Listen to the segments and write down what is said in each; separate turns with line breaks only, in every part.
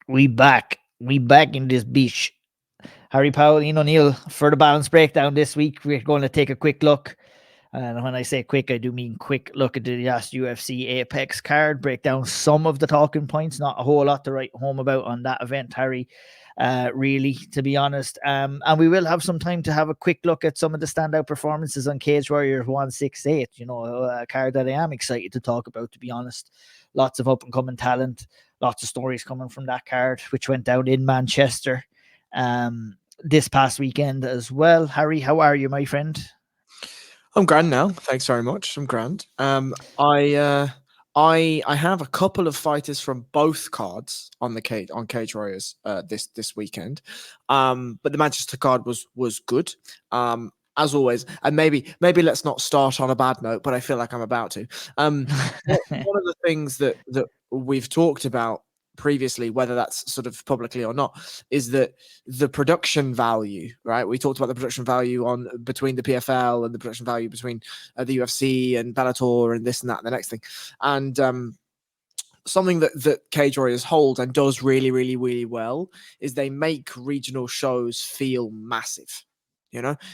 We back in this beach. Harry Powell, Ian O'Neill for the balance breakdown this week. We're going to take a quick look. And when I say quick, I do mean quick look at the last UFC Apex card, break down some of the talking points, not a whole lot to write home about on that event, Harry, really, to be honest. And we will have some time to have a quick look at some of the standout performances on Cage Warriors 168, a card that I am excited to talk about, to be honest. Lots of up-and-coming talent, lots of stories coming from that card, which went down in Manchester this past weekend as well. Harry, how are you, my friend?
I'm grand now. Thanks very much. I'm grand. I have a couple of fighters from both cards on Cage Warriors this weekend. But the Manchester card was good. As always, and maybe let's not start on a bad note, but I feel like I'm about to. One of the things that we've talked about previously, whether that's sort of publicly or not, is that the production value, right? We talked about the production value on between the PFL and the production value between the UFC and Bellator and this and that and the next thing. And something that Cage Warriors hold and does really, really, really well is they make regional shows feel massive.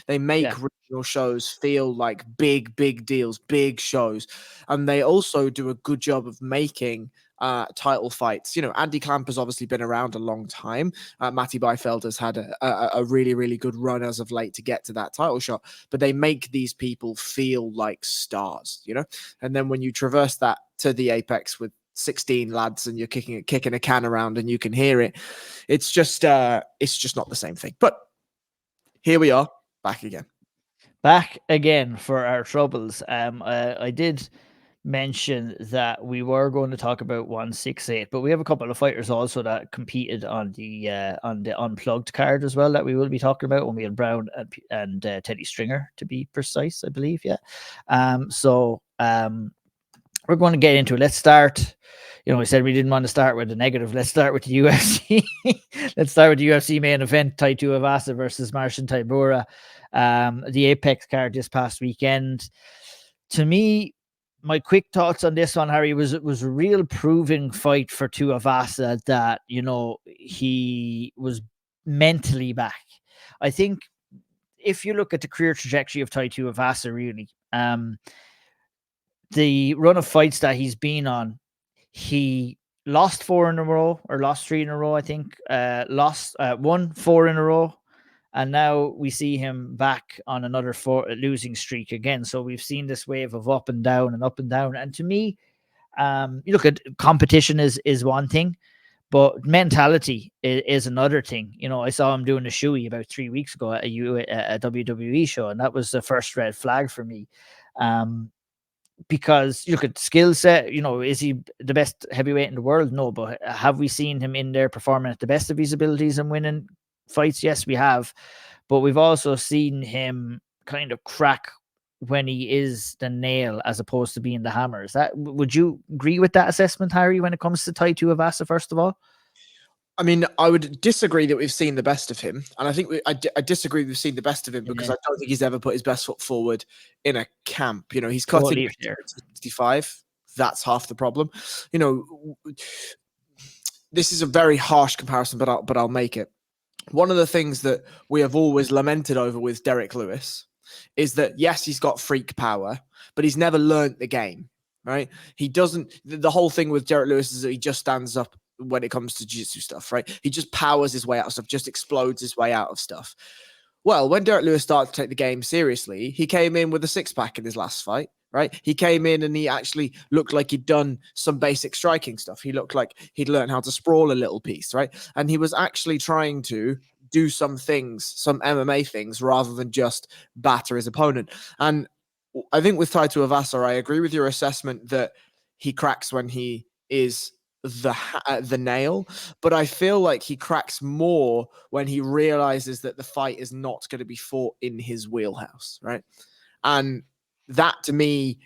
They make regional shows feel like big deals, big shows. And they also do a good job of making title fights. Andy Klamper's obviously been around a long time. Matty Byfield has had a really, really good run as of late to get to that title shot. But they make these people feel like stars, And then when you traverse that to the Apex with 16 lads and you're kicking a can around and you can hear it, it's just not the same thing. But here we are, back again
for our troubles. I did mention that we were going to talk about 168, but we have a couple of fighters also that competed on the unplugged card as well that we will be talking about. When we had Brown and Teddy Stringer, to be precise, I believe. So we're going to get into it. Let's start. We said we didn't want to start with the negative. Let's start with the UFC. Let's start with the UFC main event: Tuavasa versus Marcin Tybura. The Apex card this past weekend. To me, my quick thoughts on this one, Harry, was it was a real proving fight for Tuavasa that he was mentally back. I think if you look at the career trajectory of Tuavasa, really, the run of fights that he's been on, he lost 4 in a row, or lost 3 in a row, I think. Won 4 in a row. And now we see him back on another losing streak again. So we've seen this wave of up and down and up and down. And to me, you look at competition is one thing, but mentality is another thing. I saw him doing a shoey about 3 weeks ago at a WWE show, and that was the first red flag for me. Because you look at skill set, is he the best heavyweight in the world? No, but have we seen him in there performing at the best of his abilities and winning fights? Yes, we have. But we've also seen him kind of crack when he is the nail as opposed to being the hammer. Would you agree with that assessment, Harry, when it comes to Tuavasa, first of all?
I mean, I would disagree that we've seen the best of him. And I think I disagree we've seen the best of him because I don't think he's ever put his best foot forward in a camp. He's cutting 65. That's half the problem. This is a very harsh comparison, but I'll make it. One of the things that we have always lamented over with Derek Lewis is that, yes, he's got freak power, but he's never learned the game, right? He doesn't. The whole thing with Derek Lewis is that he just stands up when it comes to jiu-jitsu stuff, right? He just powers his way out of stuff, just explodes his way out of stuff. Well, when Derek Lewis started to take the game seriously, he came in with a six-pack in his last fight, right? He came in and he actually looked like he'd done some basic striking stuff. He looked like he'd learned how to sprawl a little piece, right? And he was actually trying to do some things, some MMA things, rather than just batter his opponent. And I think with Tuavasa, I agree with your assessment that he cracks when he is the nail, but I feel like he cracks more when he realizes that the fight is not going to be fought in his wheelhouse, right? And that to me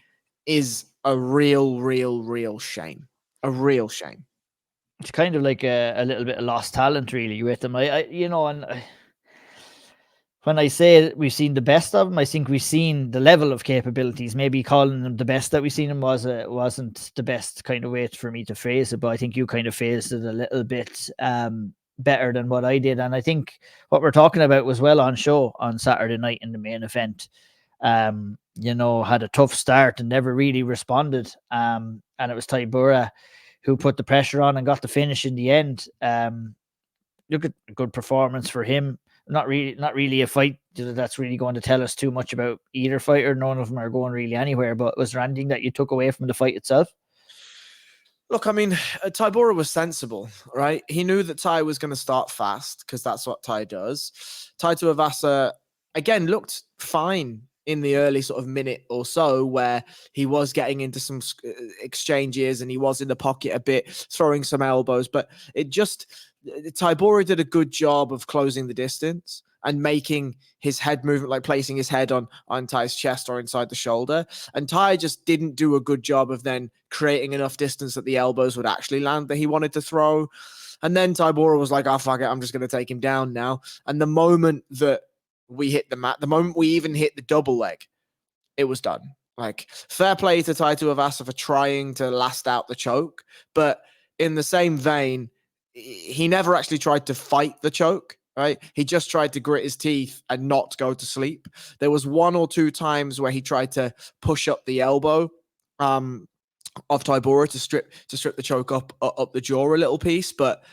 is a real shame. A real shame.
It's kind of like a little bit of lost talent, really, with him. And when I say we've seen the best of him, I think we've seen the level of capabilities. Maybe calling him the best that we've seen him wasn't the best kind of way for me to phrase it, but I think you kind of phrased it a little bit better than what I did. And I think what we're talking about was well on show on Saturday night in the main event. Had a tough start and never really responded. And it was Tybura who put the pressure on and got the finish in the end. Look at a good performance for him. Not really a fight that's really going to tell us too much about either fighter. None of them are going really anywhere. But was there anything that you took away from the fight itself?
Look, I mean, Tybura was sensible, right? He knew that Ty was going to start fast because that's what Ty does. Tuavasa, again, looked fine in the early sort of minute or so where he was getting into some exchanges and he was in the pocket a bit, throwing some elbows. But Tybura did a good job of closing the distance and making his head movement, like placing his head on Ty's chest or inside the shoulder. And Ty just didn't do a good job of then creating enough distance that the elbows would actually land that he wanted to throw. And then Tybura was like, oh, fuck it, I'm just going to take him down now. And the moment that we hit the mat, the moment we even hit the double leg, it was done. Like, fair play to Tuavasa for trying to last out the choke. But in the same vein, he never actually tried to fight the choke, right? He just tried to grit his teeth and not go to sleep. There was one or two times where he tried to push up the elbow of Tybura to strip the choke up the jaw a little piece. But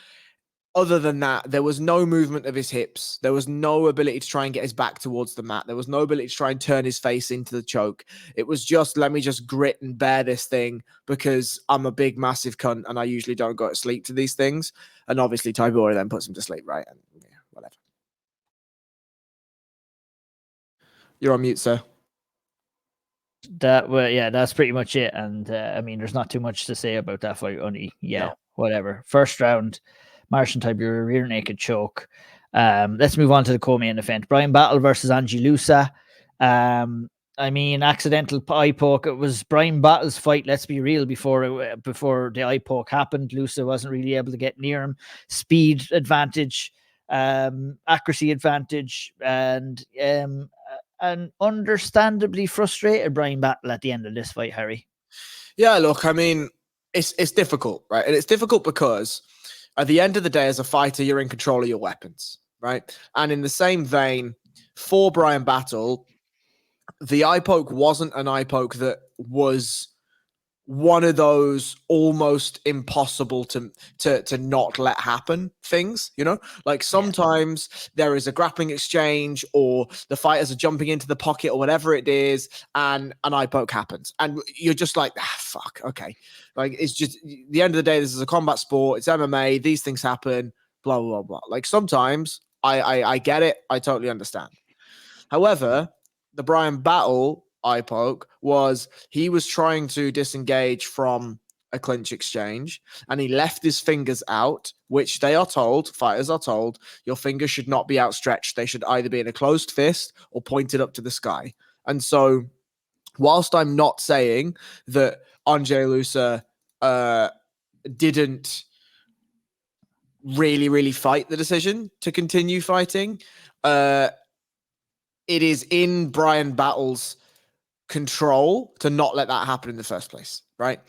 other than that, there was no movement of his hips. There was no ability to try and get his back towards the mat. There was no ability to try and turn his face into the choke. It was just, let me just grit and bear this thing because I'm a big, massive cunt and I usually don't go to sleep to these things. And obviously Tybura then puts him to sleep, right? And yeah, whatever. You're on mute, sir.
That's pretty much it. And I mean, there's not too much to say about that fight. Only, whatever. First round, Meerschaert Tybura rear naked choke. Let's move on to the co-main event. Bryan Battle versus Angie Loosa. I mean, accidental eye poke. It was Bryan Battle's fight. Let's be real. Before the eye poke happened, Loosa wasn't really able to get near him. Speed advantage, accuracy advantage, and an understandably frustrated Bryan Battle at the end of this fight, Harry.
Yeah, look, I mean, it's difficult, right? And it's difficult because at the end of the day, as a fighter, you're in control of your weapons, right? And in the same vein, for Bryan Battle, the eye poke wasn't an eye poke that was one of those almost impossible to not let happen things, like sometimes there is a grappling exchange or the fighters are jumping into the pocket or whatever it is and an eye poke happens and you're just like, fuck, okay. Like, it's just the end of the day, this is a combat sport, it's MMA, these things happen, blah, blah, blah, blah. Like sometimes I get it. I totally understand. However, the Bryan Battle eye poke was he was trying to disengage from a clinch exchange and he left his fingers out, which fighters are told, your fingers should not be outstretched. They should either be in a closed fist or pointed up to the sky. And so whilst I'm not saying that Angie Loosa didn't really fight the decision to continue fighting, it is in Bryan Battle's control to not let that happen in the first place, right?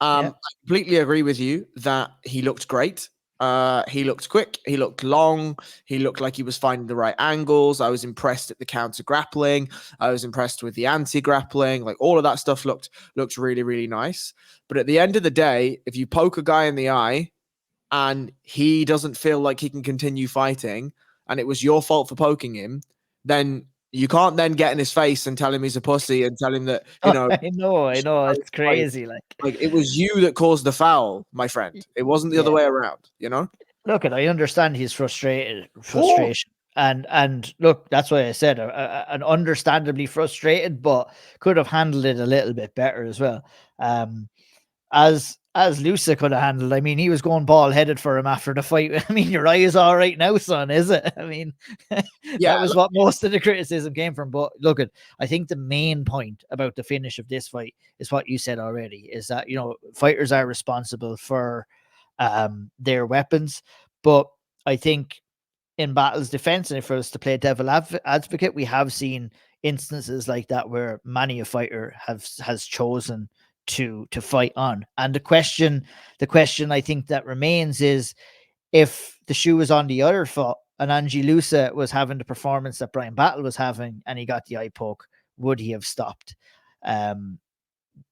I completely agree with you that he looked great. He looked quick. He looked long. He looked like he was finding the right angles. I was impressed at the counter grappling. I was impressed with the anti-grappling. Like all of that stuff looked really, really nice. But at the end of the day, if you poke a guy in the eye and he doesn't feel like he can continue fighting and it was your fault for poking him, then you can't then get in his face and tell him he's a pussy and tell him that,
I know. It's crazy.
Like it was you that caused the foul, my friend. It wasn't the other way around,
Look, I understand his frustration. And look, that's why I said an understandably frustrated, but could have handled it a little bit better as well. As Loosa could have handled. I mean, he was going ball headed for him after the fight. I mean, your eye is all right now, son, is it? I mean, that was what most of the criticism came from. But look, I think the main point about the finish of this fight is what you said already, is that, fighters are responsible for their weapons. But I think in Battle's defense, and if I was to play devil advocate, we have seen instances like that where many a fighter has chosen to fight on. And the question I think that remains is, if the shoe was on the other foot and Angie Loosa was having the performance that Brian Battle was having and he got the eye poke, would he have stopped?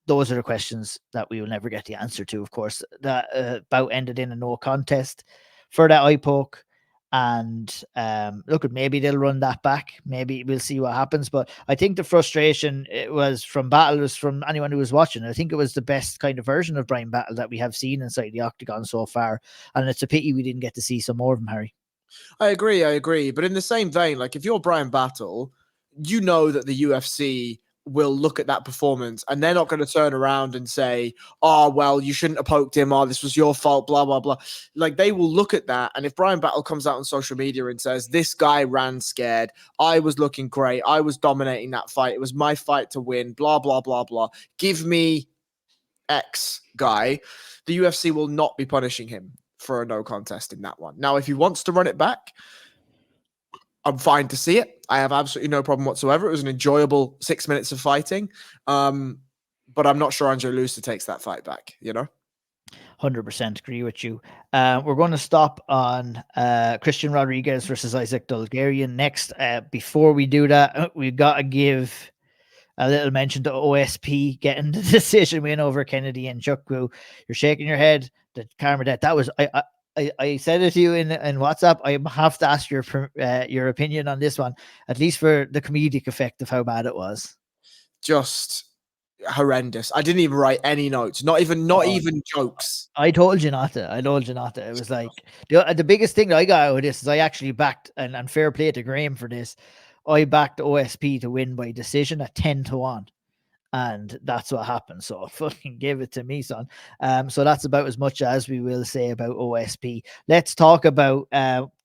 Those are the questions that we will never get the answer to, of course. That bout ended in a no contest for that eye poke. And look, maybe they'll run that back. Maybe we'll see what happens. But I think the frustration, it was from Battle, was from anyone who was watching. I think it was the best kind of version of Brian Battle that we have seen inside the octagon so far. And it's a pity we didn't get to see some more of him, Harry.
I agree. But in the same vein, like if you're Brian Battle, you know that the UFC will look at that performance and they're not going to turn around and say, oh, well, you shouldn't have poked him, or this was your fault, blah, blah, blah. Like, they will look at that. And if Brian Battle comes out on social media and says, this guy ran scared, I was looking great, I was dominating that fight, it was my fight to win, blah, blah, blah, blah, give me X guy, the UFC will not be punishing him for a no contest in that one. Now, if he wants to run it back, I'm fine to see it. I have absolutely no problem whatsoever. It was an enjoyable 6 minutes of fighting. But I'm not sure Angelo Loosa takes that fight back,
100% agree with you. We're going to stop on Christian Rodriguez versus Isaac Dulgairian next. Before we do that, we've got to give a little mention to OSP getting the decision win over Kennedy and Chukwu. You're shaking your head. The camera that was I said it to you in WhatsApp. I have to ask your opinion on this one, at least for the comedic effect of how bad it was.
Just horrendous. I didn't even write any notes, not even jokes.
I told you not to. It was like the biggest thing that I got out of this is I actually backed, and fair play to Graham for this, I backed OSP to win by decision at 10-1. And that's what happened. So fucking give it to me, son. So that's about as much as we will say about OSP. Let's talk about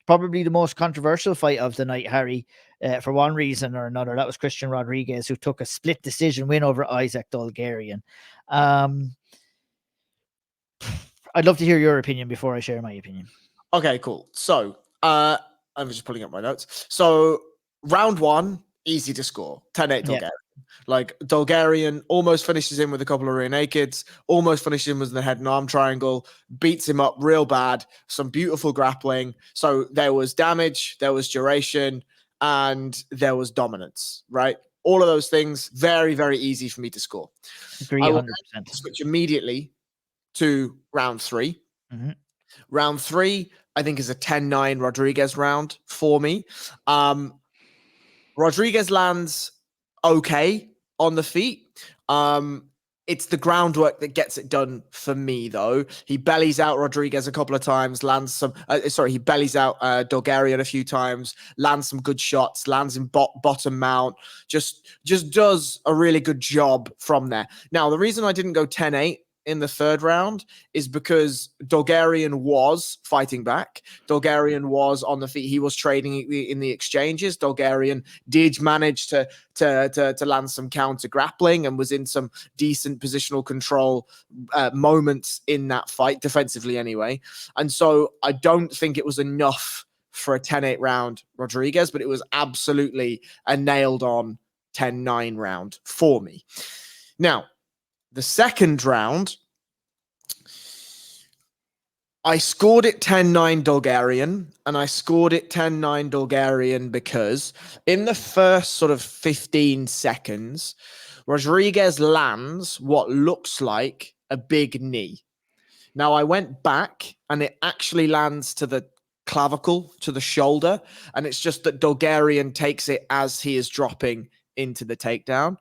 probably the most controversial fight of the night, Harry, for one reason or another. That was Christian Rodriguez, who took a split decision win over Isaac Dulgairian. I'd love to hear your opinion before I share my opinion.
Okay, cool. So I'm just pulling up my notes. So round one, easy to score. 10-8 Dulgairian. Yeah. Like, Dulgairian almost finishes him with a couple of rear nakeds, almost finishes him with the head and arm triangle, beats him up real bad, some beautiful grappling. So there was damage, there was duration, and there was dominance, right? All of those things, very, very easy for me to score.
Agree 100%.
Switch immediately to round three. Mm-hmm. Round three, I think, is a 10-9 Rodriguez round for me. Rodriguez lands okay on the feet. It's the groundwork that gets it done for me, though. He bellies out Rodriguez a couple of times, lands some. He bellies out Dulgairian a few times, lands some good shots, lands in bottom mount. Just does a really good job from there. Now, the reason I didn't go 10-8 in the third round is because Dulgairian was fighting back. Dulgairian was on the feet. He was trading in the exchanges. Dulgairian did manage to land some counter grappling and was in some decent positional control moments in that fight, defensively anyway. And so I don't think it was enough for a 10-8 round Rodriguez, but it was absolutely a nailed on 10-9 round for me. Now, the second round, I scored it 10-9 Dulgairian, and I scored it 10-9 Dulgairian because in the first sort of 15 seconds, Rodriguez lands what looks like a big knee. Now, I went back, and it actually lands to the clavicle, to the shoulder, and it's just that Dulgairian takes it as he is dropping into the takedown.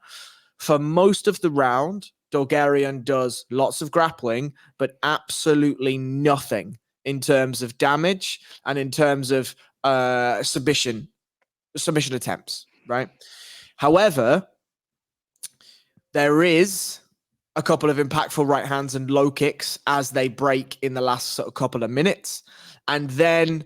For most of the round, Dulgairian does lots of grappling, but absolutely nothing in terms of damage and in terms of submission attempts, right? However, there is a couple of impactful right hands and low kicks as they break in the last sort of couple of minutes. And then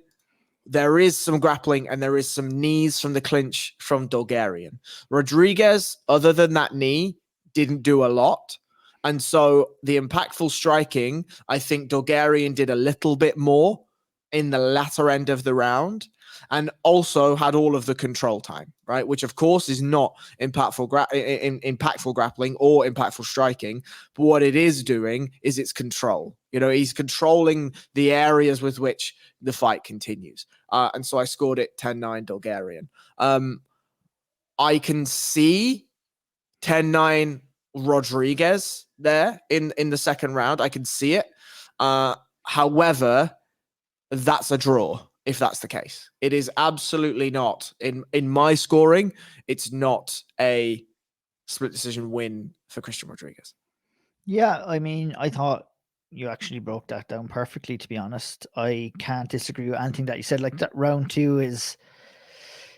there is some grappling and there is some knees from the clinch from Dulgairian. Rodriguez, other than that knee, didn't do a lot. And so the impactful striking, I think Dulgairian did a little bit more in the latter end of the round, and also had all of the control time, right? Which of course is not impactful grappling or impactful striking, but what it is doing is it's control. He's controlling the areas with which the fight continues. And so I scored it 10-9 Dulgairian. I can see 10-9 Rodriguez there in the second round. I can see it. However, that's a draw if that's the case. It is absolutely not. In my scoring, it's not a split decision win for Christian Rodriguez.
Yeah, I mean, I thought you actually broke that down perfectly, to be honest. I can't disagree with anything that you said. Like, that round 2 is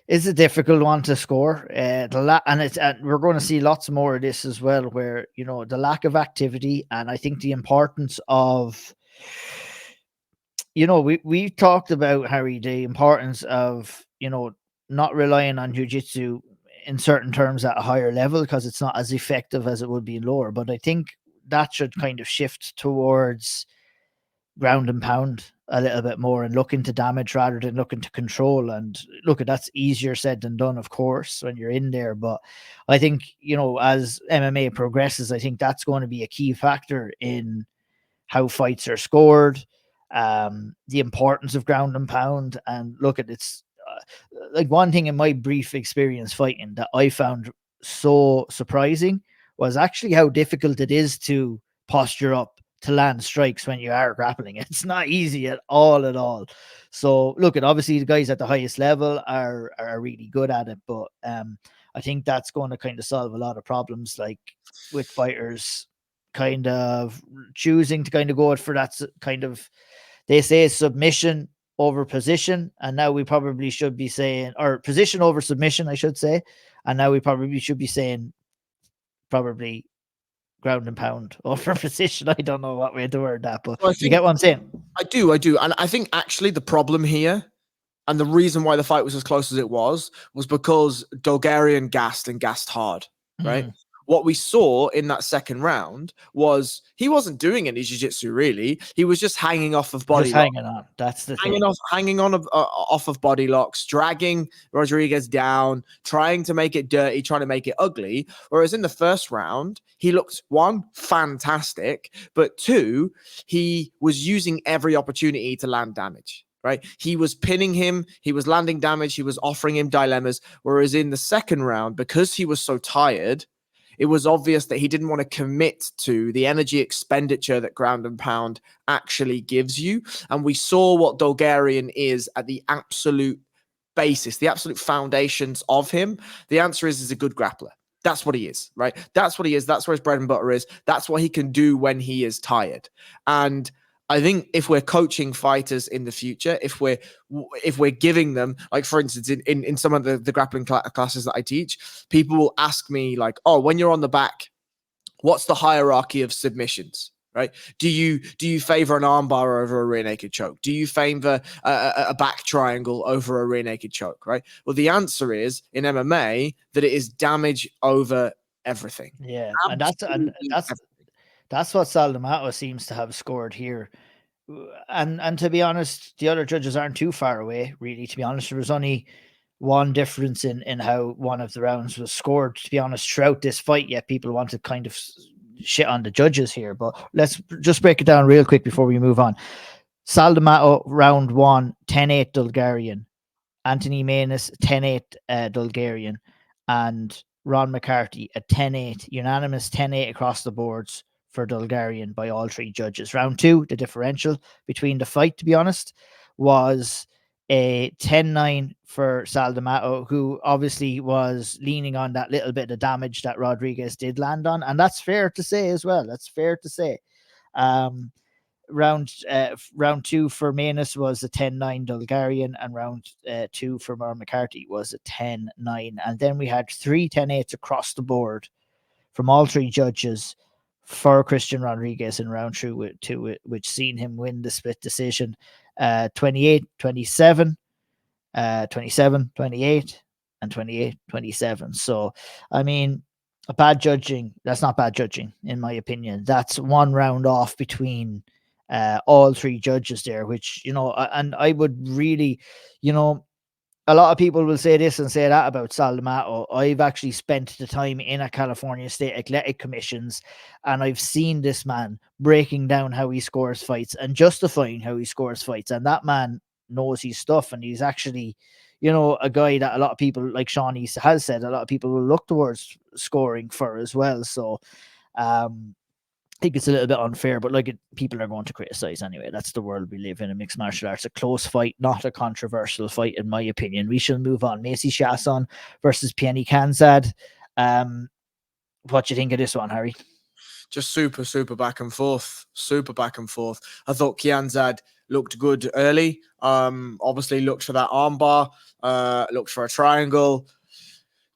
a difficult one to score. And we're going to see lots more of this as well, where, the lack of activity, and I think the importance of, we talked about, Harry, the importance of, not relying on jiu-jitsu in certain terms at a higher level, because it's not as effective as it would be in lower. But I think that should kind of shift towards ground and pound a little bit more, and looking to damage rather than looking to control. And look, that's easier said than done, of course, when you're in there. But I think, as MMA progresses, I think that's going to be a key factor in how fights are scored, the importance of ground and pound. And look, it's like, one thing in my brief experience fighting that I found so surprising was actually how difficult it is to posture up to land strikes when you are grappling. It's not easy at all. So look, obviously the guys at the highest level are really good at it, but I think that's going to kind of solve a lot of problems, like with fighters kind of choosing to kind of go for that kind of, they say, submission over position, and now we probably should be saying, or position over submission, I should say, and now we probably should be saying probably ground and pound over position. I don't know what way to word that, but you get what I'm saying?
I do. And I think actually the problem here, and the reason why the fight was as close as it was because Dulgairian gassed hard, right?
Mm.
What we saw in that second round was he wasn't doing any jiu-jitsu really. He was just hanging off of body locks.
Hanging on. That's the thing.
Hanging on off of body locks, dragging Rodriguez down, trying to make it dirty, trying to make it ugly. Whereas in the first round, he looked, one, fantastic, but two, he was using every opportunity to land damage. Right? He was pinning him. He was landing damage. He was offering him dilemmas. Whereas in the second round, because he was so tired, it was obvious that he didn't want to commit to the energy expenditure that ground and pound actually gives you. And we saw what Dulgairian is at the absolute basis, the absolute foundations of him. The answer is he's a good grappler. That's what he is, right? That's what he is. That's where his bread and butter is. That's what he can do when he is tired. And I think if we're coaching fighters in the future, if we're giving them, like, for instance, in some of the grappling classes that I teach, people will ask me like, oh, when you're on the back, what's the hierarchy of submissions? Right? Do you favor an armbar over a rear naked choke? Do you favor a back triangle over a rear naked choke? Right? Well, the answer is in MMA that it is damage over everything.
Yeah, and that's what Sal D'Amato seems to have scored here. And to be honest, the other judges aren't too far away, really. To be honest, there was only one difference in how one of the rounds was scored, to be honest, throughout this fight. Yet people want to kind of shit on the judges here, but let's just break it down real quick before we move on. Sal D'Amato, round 1, 10-8 Dulgairian. Anthony Manus, 10-8 Dulgairian. And Ron McCarthy, a 10-8, unanimous 10-8 across the boards for Dulgairian by all three judges. Round 2, the differential between the fight, to be honest, was a 10-9 for Sal D'Amato, who obviously was leaning on that little bit of damage that Rodriguez did land on. And that's fair to say as well. That's fair to say. Round 2 for Manus was a 10-9 Dulgairian, and round 2 for Ron McCarthy was a 10-9. And then we had 3 10-8s across the board from all three judges for Christian Rodriguez in round 2, which seen him win the split decision 28-27, 27-28, and 28-27. So, I mean, that's not bad judging, in my opinion. That's one round off between all three judges there, which, and I would really, a lot of people will say this and say that about Sal D'Amato. I've actually spent the time in a California State Athletic Commissions, and I've seen this man breaking down how he scores fights and justifying how he scores fights. And that man knows his stuff, and he's actually, a guy that a lot of people, like Shawnee has said, a lot of people will look towards scoring for as well. So, I think it's a little bit unfair, but people are going to criticize anyway. That's the world we live in mixed martial arts. A close fight, not a controversial fight, in my opinion. We shall move on. Chiasson versus Kianzad. What do you think of this one, Harry?
Just super back and forth. Super back and forth. I thought Kianzad looked good early. Obviously looked for that armbar, looked for a triangle.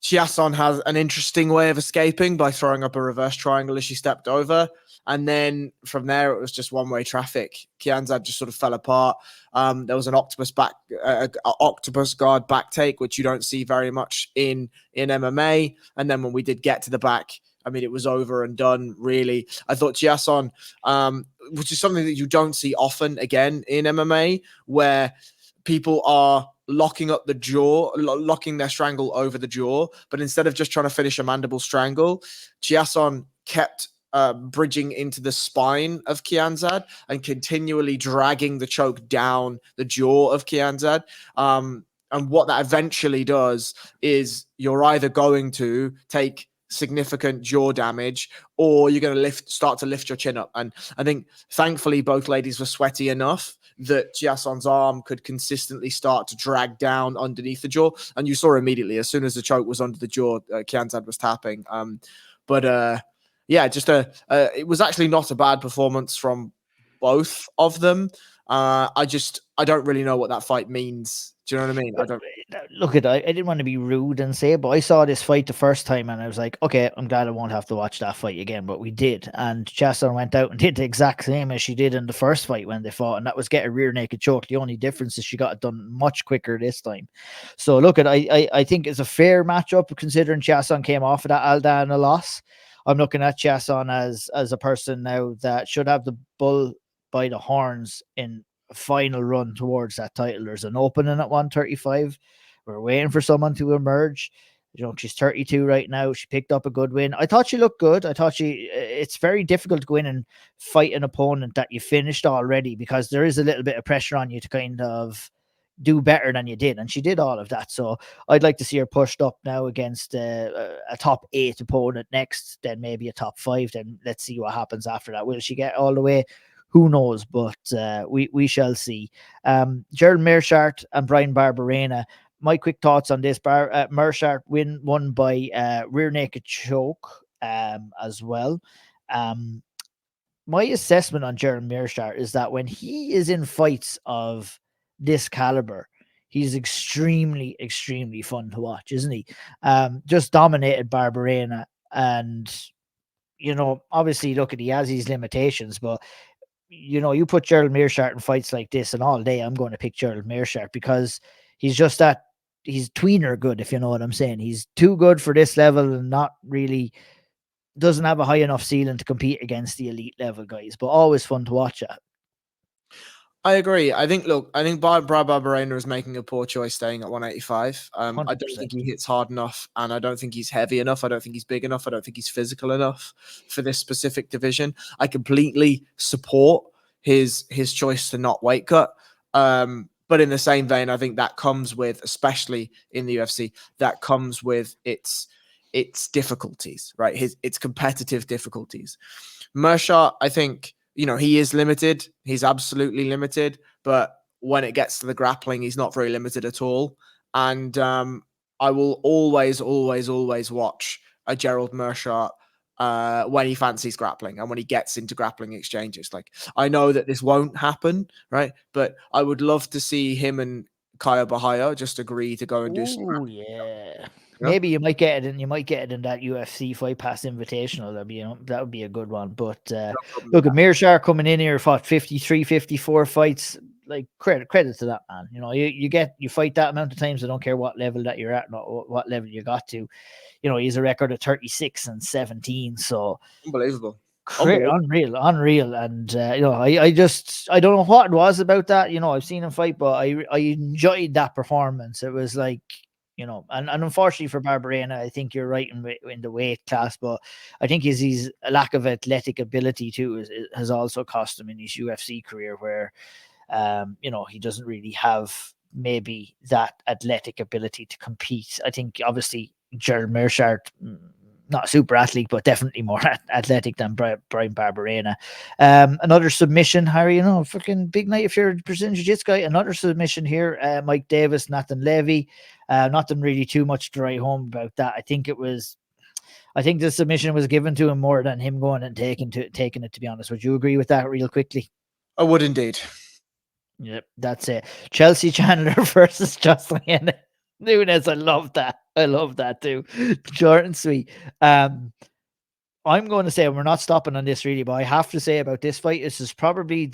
Chiasson has an interesting way of escaping by throwing up a reverse triangle as she stepped over. And then from there, it was just one-way traffic. Kianzad just sort of fell apart. There was an octopus guard back take, which you don't see very much in MMA. And then when we did get to the back, I mean, it was over and done, really. I thought Chiasson, which is something that you don't see often again in MMA, where people are locking up the jaw, locking their strangle over the jaw, but instead of just trying to finish a mandible strangle, Chiasson kept bridging into the spine of Kianzad and continually dragging the choke down the jaw of Kianzad. And what that eventually does is you're either going to take significant jaw damage or you're going to start to lift your chin up. And I think thankfully both ladies were sweaty enough that Chiasson's arm could consistently start to drag down underneath the jaw. And you saw immediately, as soon as the choke was under the jaw, Kianzad was tapping. It was actually not a bad performance from both of them. I don't really know what that fight means. Do you know what I mean?
I didn't want to be rude and say, but I saw this fight the first time and I was like, okay, I'm glad I won't have to watch that fight again. But we did. And Chiasson went out and did the exact same as she did in the first fight when they fought. And that was get a rear naked choke. The only difference is she got it done much quicker this time. So I think it's a fair matchup considering Chiasson came off of that Aldana loss. I'm looking at Chiasson as a person now that should have the bull by the horns in a final run towards that title. There's an opening at 135. We're waiting for someone to emerge. She's 32 right now. She picked up a good win. I thought she looked good. It's very difficult to go in and fight an opponent that you finished already because there is a little bit of pressure on you to kind of do better than you did. And she did all of that. So I'd like to see her pushed up now against a top 8 opponent next, then maybe a top 5. Then let's see what happens after that. Will she get all the way? Who knows? But we shall see. Gerald Meerschaert and Brian Barberena. My quick thoughts on this. Meerschaert won by rear naked choke as well. My assessment on Gerald Meerschaert is that when he is in fights of this caliber, he's extremely, extremely fun to watch, isn't he? Just dominated Barberena. And, obviously, look, he has his limitations, but you put Gerald Meerschaert in fights like this, and all day I'm going to pick Gerald Meerschaert because he's just he's tweener good, if you know what I'm saying. He's too good for this level and not really doesn't have a high enough ceiling to compete against the elite level guys, but always fun to watch at.
I agree. I think Brad Barberena is making a poor choice staying at 185. I don't think he hits hard enough, and I don't think he's heavy enough. I don't think he's big enough. I don't think he's physical enough for this specific division. I completely support his choice to not weight cut. But in the same vein, I think that comes with, especially in the UFC, that comes with its difficulties, right? Its competitive difficulties. Meerschaert, I think, he is limited. He's absolutely limited. But when it gets to the grappling, he's not very limited at all. And I will always watch a Gerald Meerschaert when he fancies grappling and when he gets into grappling exchanges. Like, I know that this won't happen, right? But I would love to see him and Kaya Bahia just agree to go and do some.
Oh, yeah. Maybe you might get it, and you might get it in that UFC Fight Pass Invitational. That would be a good one. But look at Meerschaert coming in here, fought 53, 54 fights. Like credit to that man. You fight that amount of times. I don't care what level that you're at, not what level you got to. He's a record of 36 and 17. So
unbelievable.
Unreal. And I don't know what it was about that. I've seen him fight, but I enjoyed that performance. It was like, and unfortunately for Barberena, I think you're right in the weight class, but I think his lack of athletic ability too has also cost him in his UFC career, where he doesn't really have maybe that athletic ability to compete. I think obviously Jared Meerschaert, not a super athlete, but definitely more athletic than Brian Barberena. Another submission, Harry, fucking big night if you're a Brazilian Jiu-Jitsu guy. Another submission here, Mike Davis, Nathan Levy. Nothing really too much to write home about that. I think the submission was given to him more than him going and taking it, to be honest. Would you agree with that real quickly?
I would indeed.
Yep, that's it. Chelsea Chandler versus Jocelyn Nunes. I love that too. Short and sweet. I'm going to say, we're not stopping on this really, but I have to say about this fight, this is probably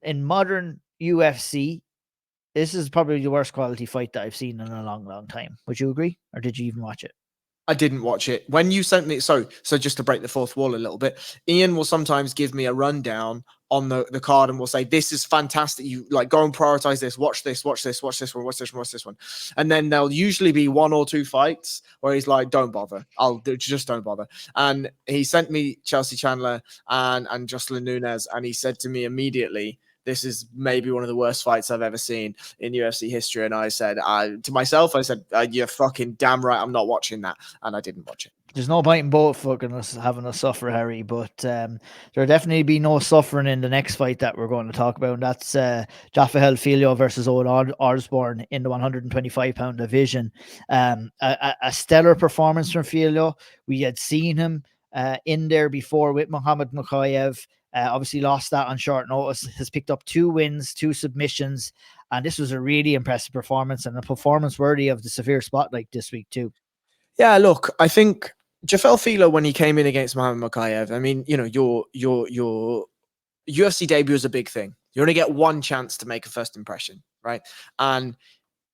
in modern UFC, this is probably the worst quality fight that I've seen in a long, long time. Would you agree? Or did you even watch it?
I didn't watch it. When you sent me, so just to break the fourth wall a little bit, Ian will sometimes give me a rundown on the card and will say, this is fantastic. You like go and prioritize this, watch this one. And then there'll usually be one or two fights where he's like, don't bother. Just don't bother. And he sent me Chelsea Chandler and Jocelyn Nunes. And he said to me immediately, this is maybe one of the worst fights I've ever seen in UFC history. And I said, to myself, you're fucking damn right. I'm not watching that. And I didn't watch it.
There's no point in both fucking us having us suffer, Harry, but there'll definitely be no suffering in the next fight that we're going to talk about. And that's Filho versus Osbourne in the 125-pound division. A stellar performance from Filho. We had seen him in there before with Muhammad Mokaev. Obviously lost that on short notice, has picked up 2 wins, 2 submissions, and this was a really impressive performance and a performance worthy of the severe spotlight this week too.
Yeah, look, I think Jafel Filho, when he came in against Muhammad Mokaev, I mean, your UFC debut is a big thing. You only get one chance to make a first impression, right? And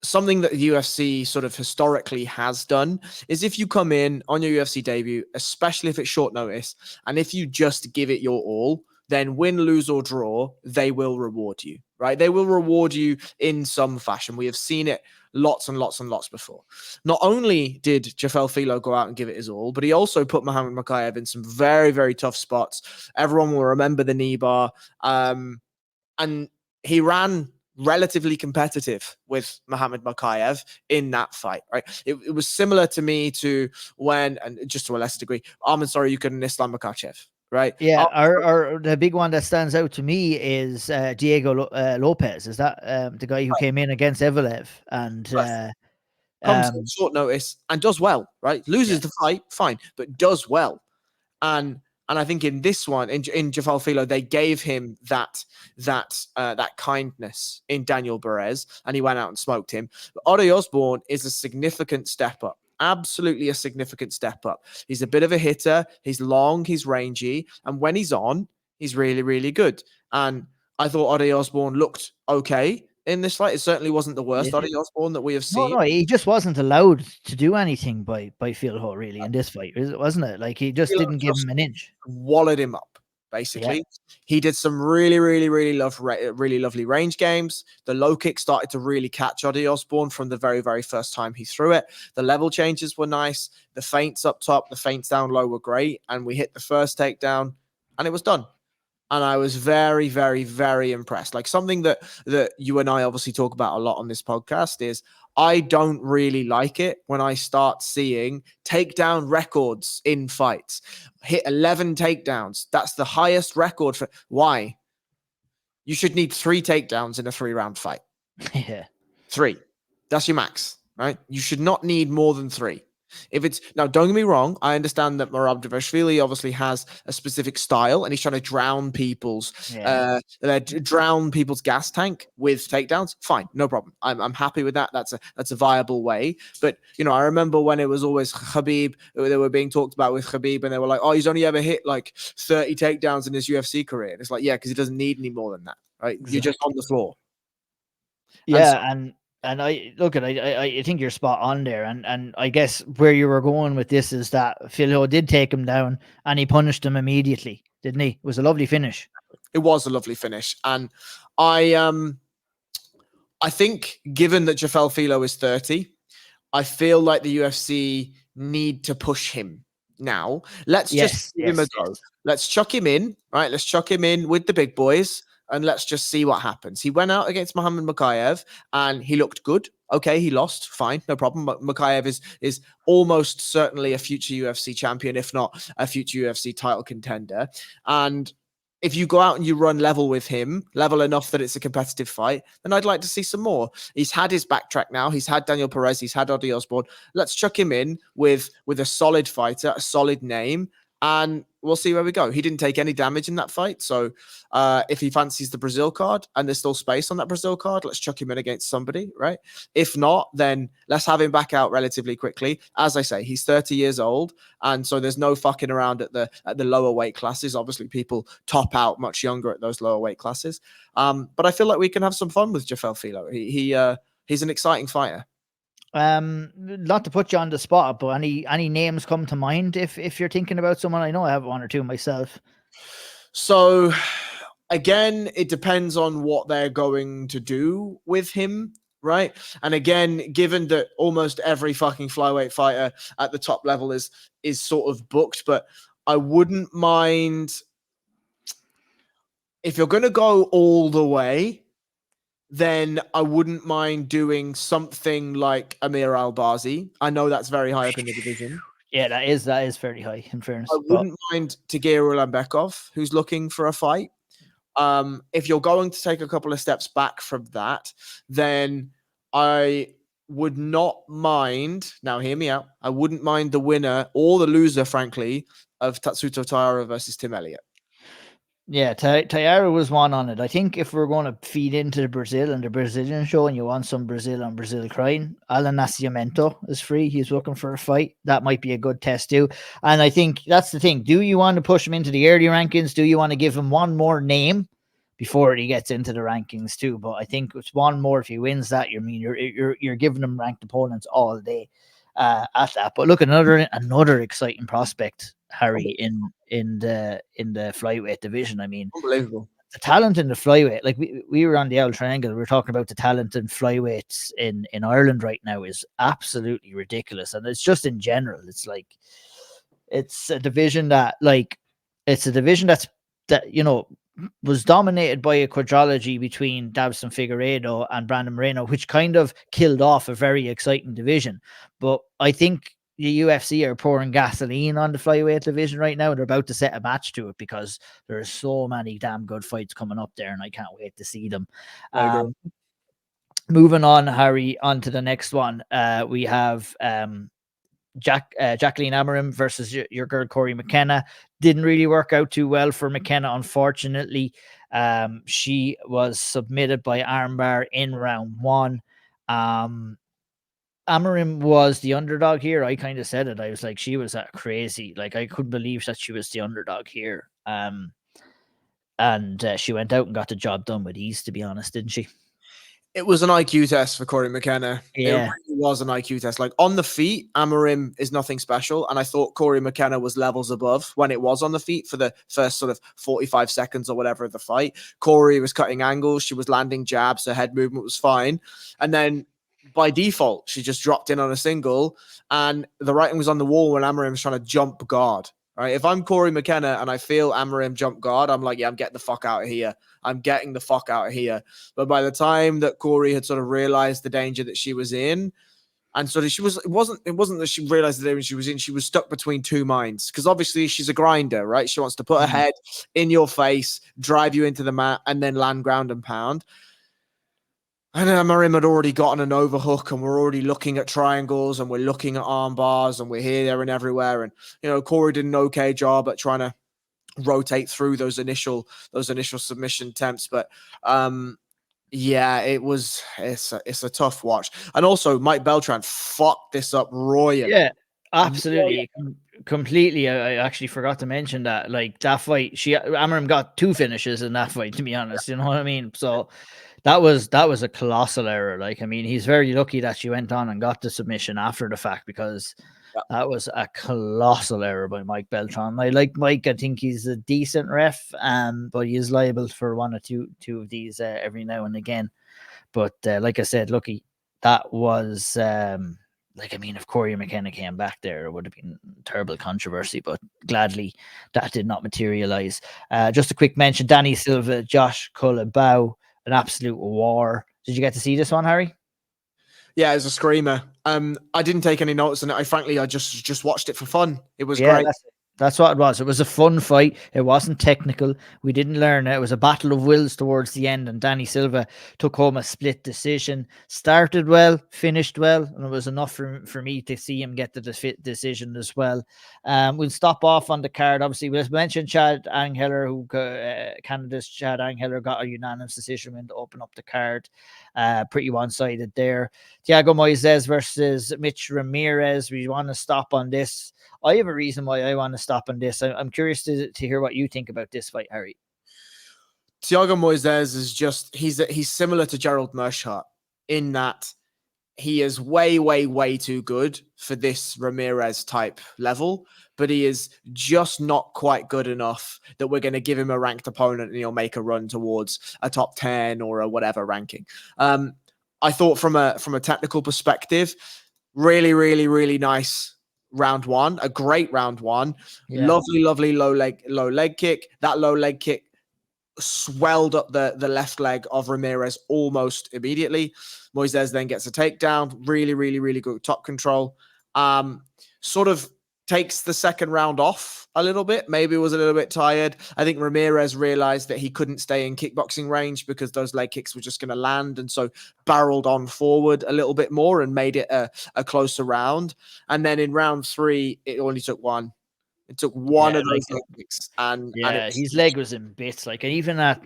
something that the UFC sort of historically has done is if you come in on your UFC debut, especially if it's short notice, and if you just give it your all, then win, lose, or draw, they will reward you, right? They will reward you in some fashion. We have seen it lots and lots and lots before. Not only did Jafel Filho go out and give it his all, but he also put Muhammad Mokaev in some very, very tough spots. Everyone will remember the knee bar. And he ran relatively competitive with Muhammad Mokaev in that fight, right? It was similar to me to when, and just to a lesser degree, Arman Saryukin and Islam Makhachev. Right.
Yeah. The big one that stands out to me is Diego Lopez. Is that the guy who came in against Evelev and
comes on short notice and does well, right? Loses the fight, fine, but does well. And I think in this one, in Jafel Filho, they gave him that kindness in Daniel Perez, and he went out and smoked him. But Ode Osbourne is a significant step up. Absolutely a significant step up. He's a bit of a hitter. He's long, he's rangy, and when he's on, he's really, really good. And I thought Ode Osbourne looked okay in this fight. It certainly wasn't the worst Ode Osbourne that we have seen.
No, he just wasn't allowed to do anything by Filho really in this fight, wasn't it? Like he just didn't give him an inch.
Walled him up. Basically, he did some really, really, really lovely range games. The low kick started to really catch Ode Osbourne from the very, very first time he threw it. The level changes were nice. The feints up top, the feints down low were great. And we hit the first takedown and it was done. And I was very, very, very impressed. Like something that you and I obviously talk about a lot on this podcast is I don't really like it when I start seeing takedown records in fights. Hit 11 takedowns. That's the highest record for. Why? You should need 3 takedowns in a 3-round fight.
Yeah.
3. That's your max, right? You should not need more than 3. If it's now, don't get me wrong. I understand that Merab Dvalishvili obviously has a specific style, and he's trying to drown people's gas tank with takedowns. Fine, no problem. I'm happy with that. That's a viable way. But I remember when it was always Khabib, they were being talked about with Khabib, and they were like, "Oh, he's only ever hit like 30 takedowns in his UFC career." And it's like, yeah, because he doesn't need any more than that, right? Exactly. You're just on the floor.
Yeah, and And I think you're spot on there. And I guess where you were going with this is that Filho did take him down and he punished him immediately, didn't he? It was a lovely finish.
It was a lovely finish. And I think given that Jafel Filho is 30, I feel like the UFC need to push him now. Let's just give him a go. Let's chuck him in, right? Let's chuck him in with the big boys and let's just see what happens. He went out against Muhammad Mokaev and he looked good. Okay, he lost. Fine, no problem. But Mokaev is almost certainly a future UFC champion, if not a future UFC title contender. And if you go out and you run level with him, level enough that it's a competitive fight, then I'd like to see some more. He's had his backtrack now. He's had Daniel Perez. He's had Odi Osbourne. Let's chuck him in with a solid fighter, a solid name, and we'll see where we go. He didn't take any damage in that fight. So if he fancies the Brazil card and there's still space on that Brazil card, let's chuck him in against somebody, right? If not, then let's have him back out relatively quickly. As I say, he's 30 years old. And so there's no fucking around at the lower weight classes. Obviously, people top out much younger at those lower weight classes. But I feel like we can have some fun with Jafel Filho. He's an exciting fighter.
Not to put you on the spot, but any names come to mind if you're thinking about someone? I know I have one or two myself.
So again, it depends on what they're going to do with him, right? And again, given that almost every fucking flyweight fighter at the top level is sort of booked, but I wouldn't mind if you're going to go all the way. Then I wouldn't mind doing something like Amir Al-Bazi. I know that's very high up in the division.
Yeah, that is very high, in fairness.
I wouldn't mind Tagir Ulambekov, who's looking for a fight. If you're going to take a couple of steps back from that, then I would not mind, now hear me out, I wouldn't mind the winner or the loser, frankly, of Tatsuto Taira versus Tim Elliott.
Yeah, Tybura was one on it. I think if we're going to feed into the Brazil and the Brazilian show and you want some Brazil on Brazil crying, Alan Nascimento is free. He's looking for a fight. That might be a good test too. And I think that's the thing. Do you want to push him into the early rankings? Do you want to give him one more name before he gets into the rankings too? But I think it's one more. If he wins that, you're giving him ranked opponents all day at that. But look, another exciting prospect, Harry, in the flyweight division. I mean,
unbelievable.
The talent in the flyweight, like we were on the Owl Triangle, we were talking about the talent in flyweights in Ireland right now is absolutely ridiculous. And it's just in general, it's like it's a division that was dominated by a quadrilogy between Davison Figueiredo and Brandon Moreno, which kind of killed off a very exciting division. But I think the UFC are pouring gasoline on the flyweight division right now. They're about to set a match to it because there's so many damn good fights coming up there, and I can't wait to see them. Moving on, Harry, on to the next one. We have Jacqueline Amorim versus your girl Corey McKenna. Didn't really work out too well for McKenna, unfortunately. She was submitted by armbar in round one. Amorim was the underdog here. I kind of said it. I was like, she was crazy. Like, I couldn't believe that she was the underdog here. And she went out and got the job done with ease, to be honest, didn't she?
It was an IQ test for Corey McKenna.
Yeah.
It really was an IQ test. Like, on the feet, Amorim is nothing special. And I thought Corey McKenna was levels above when it was on the feet for the first sort of 45 seconds or whatever of the fight. Corey was cutting angles. She was landing jabs. Her head movement was fine. And then by default, she just dropped in on a single. And the writing was on the wall when Amorim was trying to jump guard. Right? If I'm Corey McKenna and I feel Amorim jump guard, I'm like, yeah, I'm getting the fuck out of here. I'm getting the fuck out of here. But by the time that Corey had sort of realized the danger that she was in, and sort of it wasn't that she realized the danger she was in, she was stuck between two minds. Because obviously she's a grinder, right? She wants to put her head in your face, drive you into the mat, and then land ground and pound. And Amorim had already gotten an overhook, and we're already looking at triangles, and we're looking at arm bars, and we're here, there, and everywhere. And Corey did an okay job at trying to rotate through those initial submission attempts. But yeah, it's a tough watch. And also, Mike Beltran fucked this up royally.
Yeah, absolutely. Completely. I actually forgot to mention that. Like, that fight, Amorim got two finishes in that fight, to be honest. You know what I mean? So That was a colossal error. Like, I mean, he's very lucky that she went on and got the submission after the fact, because that was a colossal error by Mike Beltran. I like Mike. I think he's a decent ref, but he is liable for one or two of these every now and again. But like I said, lucky that was like, I mean, if Corey McKenna came back there, it would have been terrible controversy, but gladly that did not materialize. Just a quick mention, Danny Silva, Josh Culibao, an absolute war. Did you get to see this one, Harry?
Yeah, it was a screamer. I didn't take any notes, and I just watched it for fun. It was great.
That's what it was. It was a fun fight. It wasn't technical. We didn't learn it. It was a battle of wills towards the end, and Danny Silva took home a split decision. Started well, finished well, and it was enough for me to see him get the decision as well. We'll stop off on the card. Obviously, we'll mention Chad Angheller, who Canada's Chad Angheller got a unanimous decision win to open up the card. Pretty one-sided there. Thiago Moises versus Mitch Ramirez. We want to stop on this. I have a reason why I want to stop on this. I'm curious to hear what you think about this fight, Harry.
Thiago Moises is just, he's similar to Gerald Meerschaert in that he is way, way, way too good for this Ramirez type level, but he is just not quite good enough that we're going to give him a ranked opponent and he'll make a run towards a top 10 or a whatever ranking. I thought from a technical perspective, really, really, really nice round one, a great round one. Yeah. Lovely low leg kick. That low leg kick swelled up the left leg of Ramirez almost immediately. Moises then gets a takedown. Really, really, really good top control. Sort of takes the second round off a little bit. Maybe was a little bit tired. I think Ramirez realized that he couldn't stay in kickboxing range because those leg kicks were just going to land, and so barreled on forward a little bit more and made it a closer round. And then in round three, it only took one. It took one of those leg kicks, and
his leg was in bits. Like, even at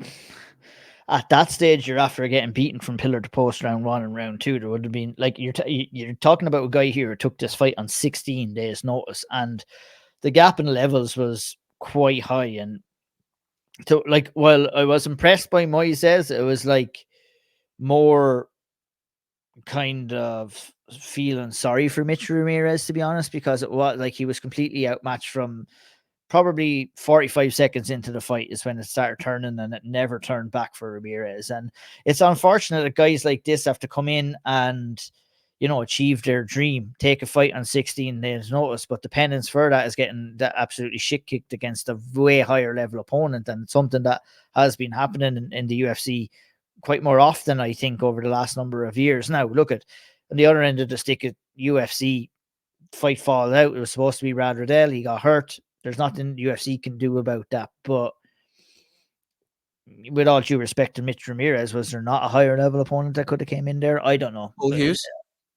that stage, you're after getting beaten from pillar to post round one and round two. There would have been, like, you're talking about a guy here who took this fight on 16 days notice, and the gap in levels was quite high. And so, like, while I was impressed by Moises, it was like more kind of feeling sorry for Mitch Ramirez, to be honest, because it was like he was completely outmatched from probably 45 seconds into the fight is when it started turning, and it never turned back for Ramirez. And it's unfortunate that guys like this have to come in and, you know, achieve their dream, take a fight on 16 days notice, but the penance for that is getting that absolutely shit kicked against a way higher level opponent, and something that has been happening in the UFC quite more often, I think, over the last number of years. Now, look at on the other end of the stick, at UFC fight fall out. It was supposed to be Brad Riddell. He got hurt. There's nothing the UFC can do about that. But with all due respect to Mitch Ramirez, was there not a higher level opponent that could have came in there? I don't know.
Paul Hughes?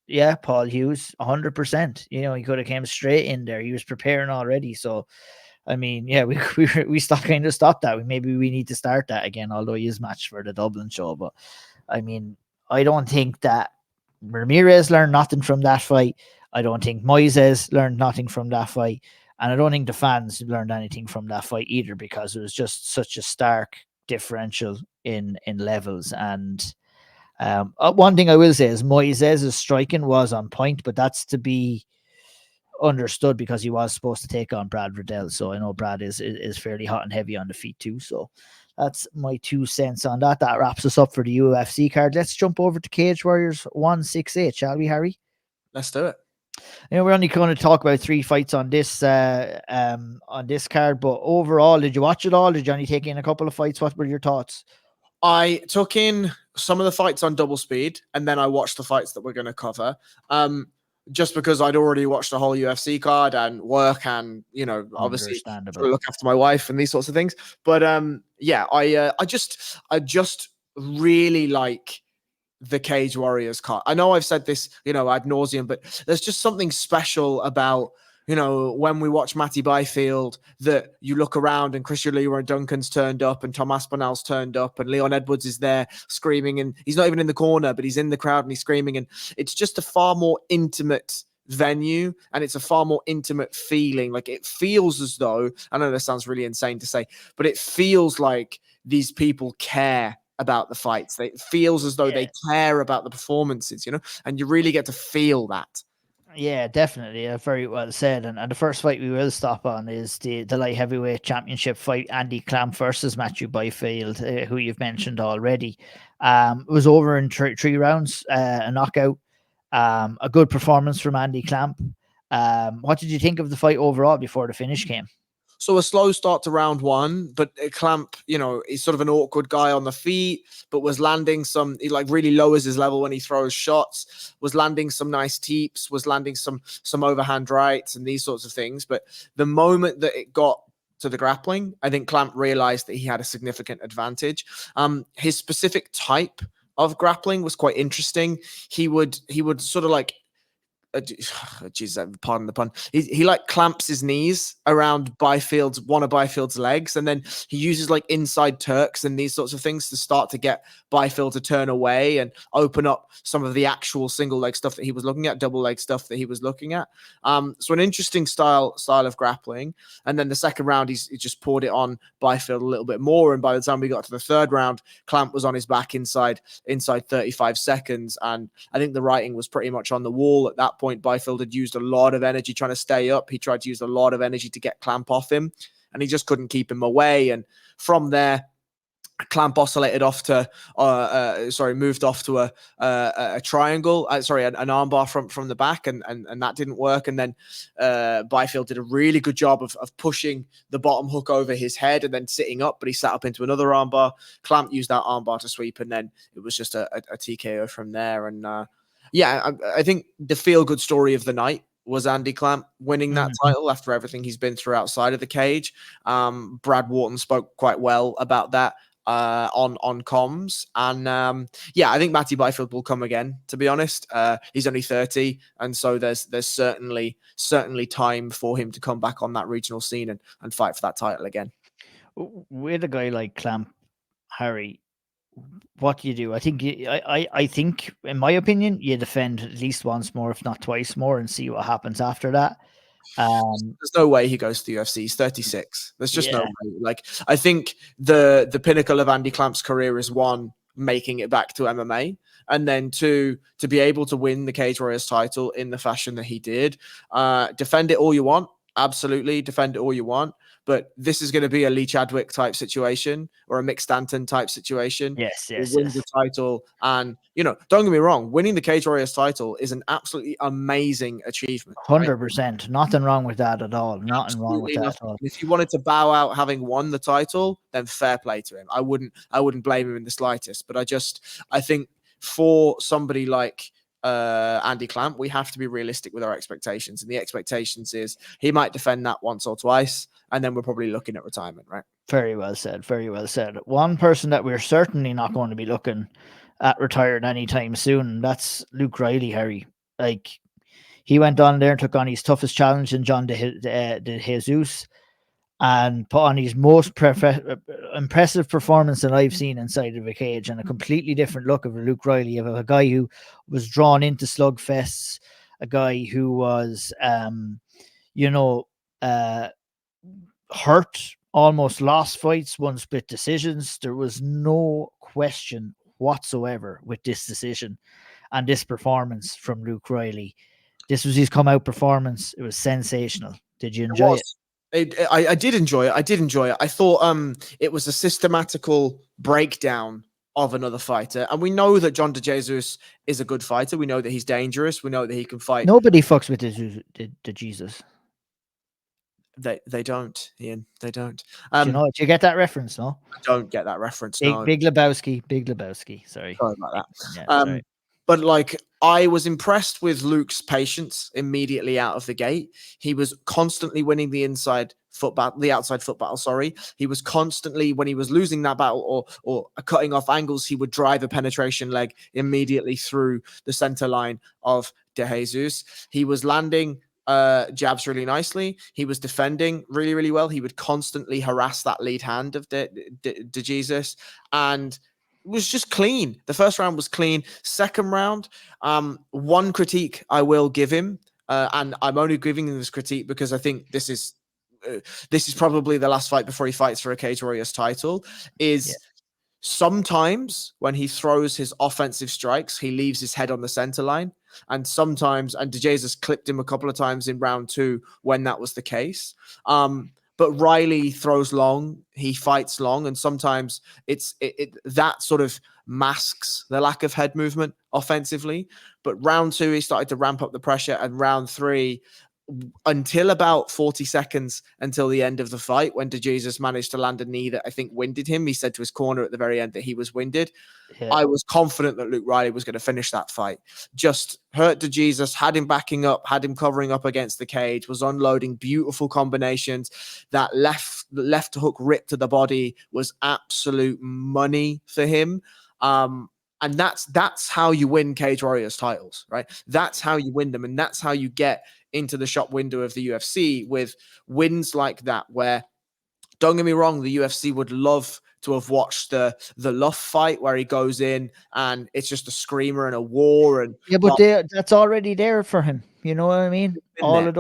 Yeah, Paul Hughes, 100%. You know, he could have came straight in there. He was preparing already. So, I mean, yeah, we kind of stopped that. Maybe we need to start that again, although he is matched for the Dublin show. But, I mean, I don't think that Ramirez learned nothing from that fight. I don't think Moises learned nothing from that fight. And I don't think the fans learned anything from that fight either, because it was just such a stark differential in levels. And one thing I will say is Moises' striking was on point, but that's to be understood because he was supposed to take on Brad Riddell. So I know Brad is fairly hot and heavy on the feet too. So that's my 2 cents on that. That wraps us up for the UFC card. Let's jump over to Cage Warriors 168, shall we, Harry?
Let's do it.
You know, we're only going to talk about 3 fights on this card, but overall, did you watch it all? Did you only take in a couple of fights? What were your thoughts?
I took in some of the fights on double speed, and then I watched the fights that we're going to cover. Just because I'd already watched the whole UFC card and work, and, you know, obviously look after my wife and these sorts of things. But yeah, I just really like the Cage Warriors card. I know I've said this, you know, ad nauseum, but there's just something special about, you know, when we watch Matty Byfield, that you look around and Christian Leroy Duncan's turned up and Tom Aspinall's turned up and Leon Edwards is there screaming, and he's not even in the corner, but he's in the crowd and he's screaming. And it's just a far more intimate venue, and it's a far more intimate feeling. Like, it feels as though, I know this sounds really insane to say, but it feels like these people care about the fights. It feels as though they care about the performances, you know, and you really get to feel that.
Yeah, definitely. Very well said. And the first fight we will stop on is the light heavyweight championship fight, Andy Clamp versus Matthew Byfield, who you've mentioned already. It was over in three rounds, a knockout. A good performance from Andy Clamp. What did you think of the fight overall before the finish came?
So a slow start to round one, but Clamp, you know, he's sort of an awkward guy on the feet, but was landing some, he like really lowers his level when he throws shots, was landing some nice teeps, was landing some overhand rights and these sorts of things. But the moment that it got to the grappling, I think Clamp realized that he had a significant advantage. His specific type of grappling was quite interesting. He would sort of like, geez, pardon the pun. He like clamps his knees around one of Byfield's legs, and then he uses like inside Turks and these sorts of things to start to get Byfield to turn away and open up some of the actual single leg stuff that he was looking at, double leg stuff that he was looking at. So an interesting style of grappling. And then the second round, he just poured it on Byfield a little bit more. And by the time we got to the third round, Clamp was on his back inside 35 seconds, and I think the writing was pretty much on the wall at that point. Byfield had used a lot of energy trying to stay up. He tried to use a lot of energy to get Clamp off him, and he just couldn't keep him away. And from there, Clamp oscillated off to, moved off to a triangle. An armbar from the back, and that didn't work. And then Byfield did a really good job of pushing the bottom hook over his head and then sitting up, but he sat up into another armbar. Clamp used that armbar to sweep, and then it was just a TKO from there. And I think the feel-good story of the night was Andy Clamp winning that title after everything he's been through outside of the cage. Brad Wharton spoke quite well about that on comms. And I think Matty Byfield will come again, to be honest. He's only 30, and so there's certainly time for him to come back on that regional scene and fight for that title again.
With a guy like Clamp, Harry, what do you do? I think I think, in my opinion, you defend at least once more, if not twice more, and see what happens after that.
There's no way he goes to the UFC. He's 36. There's just no way. Like, I think the pinnacle of Andy Clamp's career is, one, making it back to MMA, and then two, to be able to win the Cage Warriors title in the fashion that he did. Defend it all you want. Absolutely, defend it all you want. But this is going to be a Lee Chadwick type situation or a Mick Stanton type situation.
Yes.
Wins the title. And, you know, don't get me wrong, winning the Cage Warriors title is an absolutely amazing achievement.
100%. Right? Nothing wrong with that at all. Nothing wrong with that at all.
If he wanted to bow out having won the title, then fair play to him. I wouldn't blame him in the slightest. But I think for somebody like Andy Clamp, we have to be realistic with our expectations, and the expectations is he might defend that once or twice, and then we're probably looking at retirement, right?
Very well said. Very well said. One person that we're certainly not going to be looking at retired anytime soon, that's Luke Riley, Harry. Like, he went on there and took on his toughest challenge in John de Jesus, and put on his most impressive performance that I've seen inside of a cage, and a completely different look of Luke Riley, of a guy who was drawn into slugfests, a guy who was, hurt, almost lost fights, won split decisions. There was no question whatsoever with this decision and this performance from Luke Riley. This was his come-out performance. It was sensational. Did you enjoy it?
I did enjoy it. I thought it was a systematical breakdown of another fighter. And we know that John de Jesus is a good fighter. We know that he's dangerous. We know that he can fight.
Nobody fucks with the Jesus.
They don't, Ian. They don't.
Do you get that reference, no?
I don't get that reference,
Big,
no.
Big Lebowski. Sorry
about that.
Yeah, sorry.
But like, I was impressed with Luke's patience immediately out of the gate. He was constantly winning the outside foot battle. Sorry. He was constantly, when he was losing that battle or cutting off angles, he would drive a penetration leg immediately through the center line of De Jesus. He was landing jabs really nicely. He was defending really, really well. He would constantly harass that lead hand of De Jesus, and it was just clean. The first round was clean. Second round, one critique I will give him, and I'm only giving him this critique because I think this is probably the last fight before he fights for a Cage Warriors title, is Sometimes when he throws his offensive strikes, he leaves his head on the center line. And sometimes, and DeJesus clipped him a couple of times in round 2 when that was the case. But Riley throws long, he fights long, and sometimes that sort of masks the lack of head movement offensively. But round 2, he started to ramp up the pressure, and round 3, until about 40 seconds until the end of the fight, when DeJesus managed to land a knee that I think winded him. He said to his corner at the very end that he was winded. Yeah. I was confident that Luke Riley was going to finish that fight. Just hurt DeJesus, had him backing up, had him covering up against the cage, was unloading beautiful combinations. That left hook rip to the body was absolute money for him. And that's how you win Cage Warriors titles, right? That's how you win them. And that's how you get into the shop window of the UFC with wins like that, where, don't get me wrong, the UFC would love to have watched the Luff fight where he goes in and it's just a screamer and a war. And
yeah, but that's already there for him. You know what I mean? All of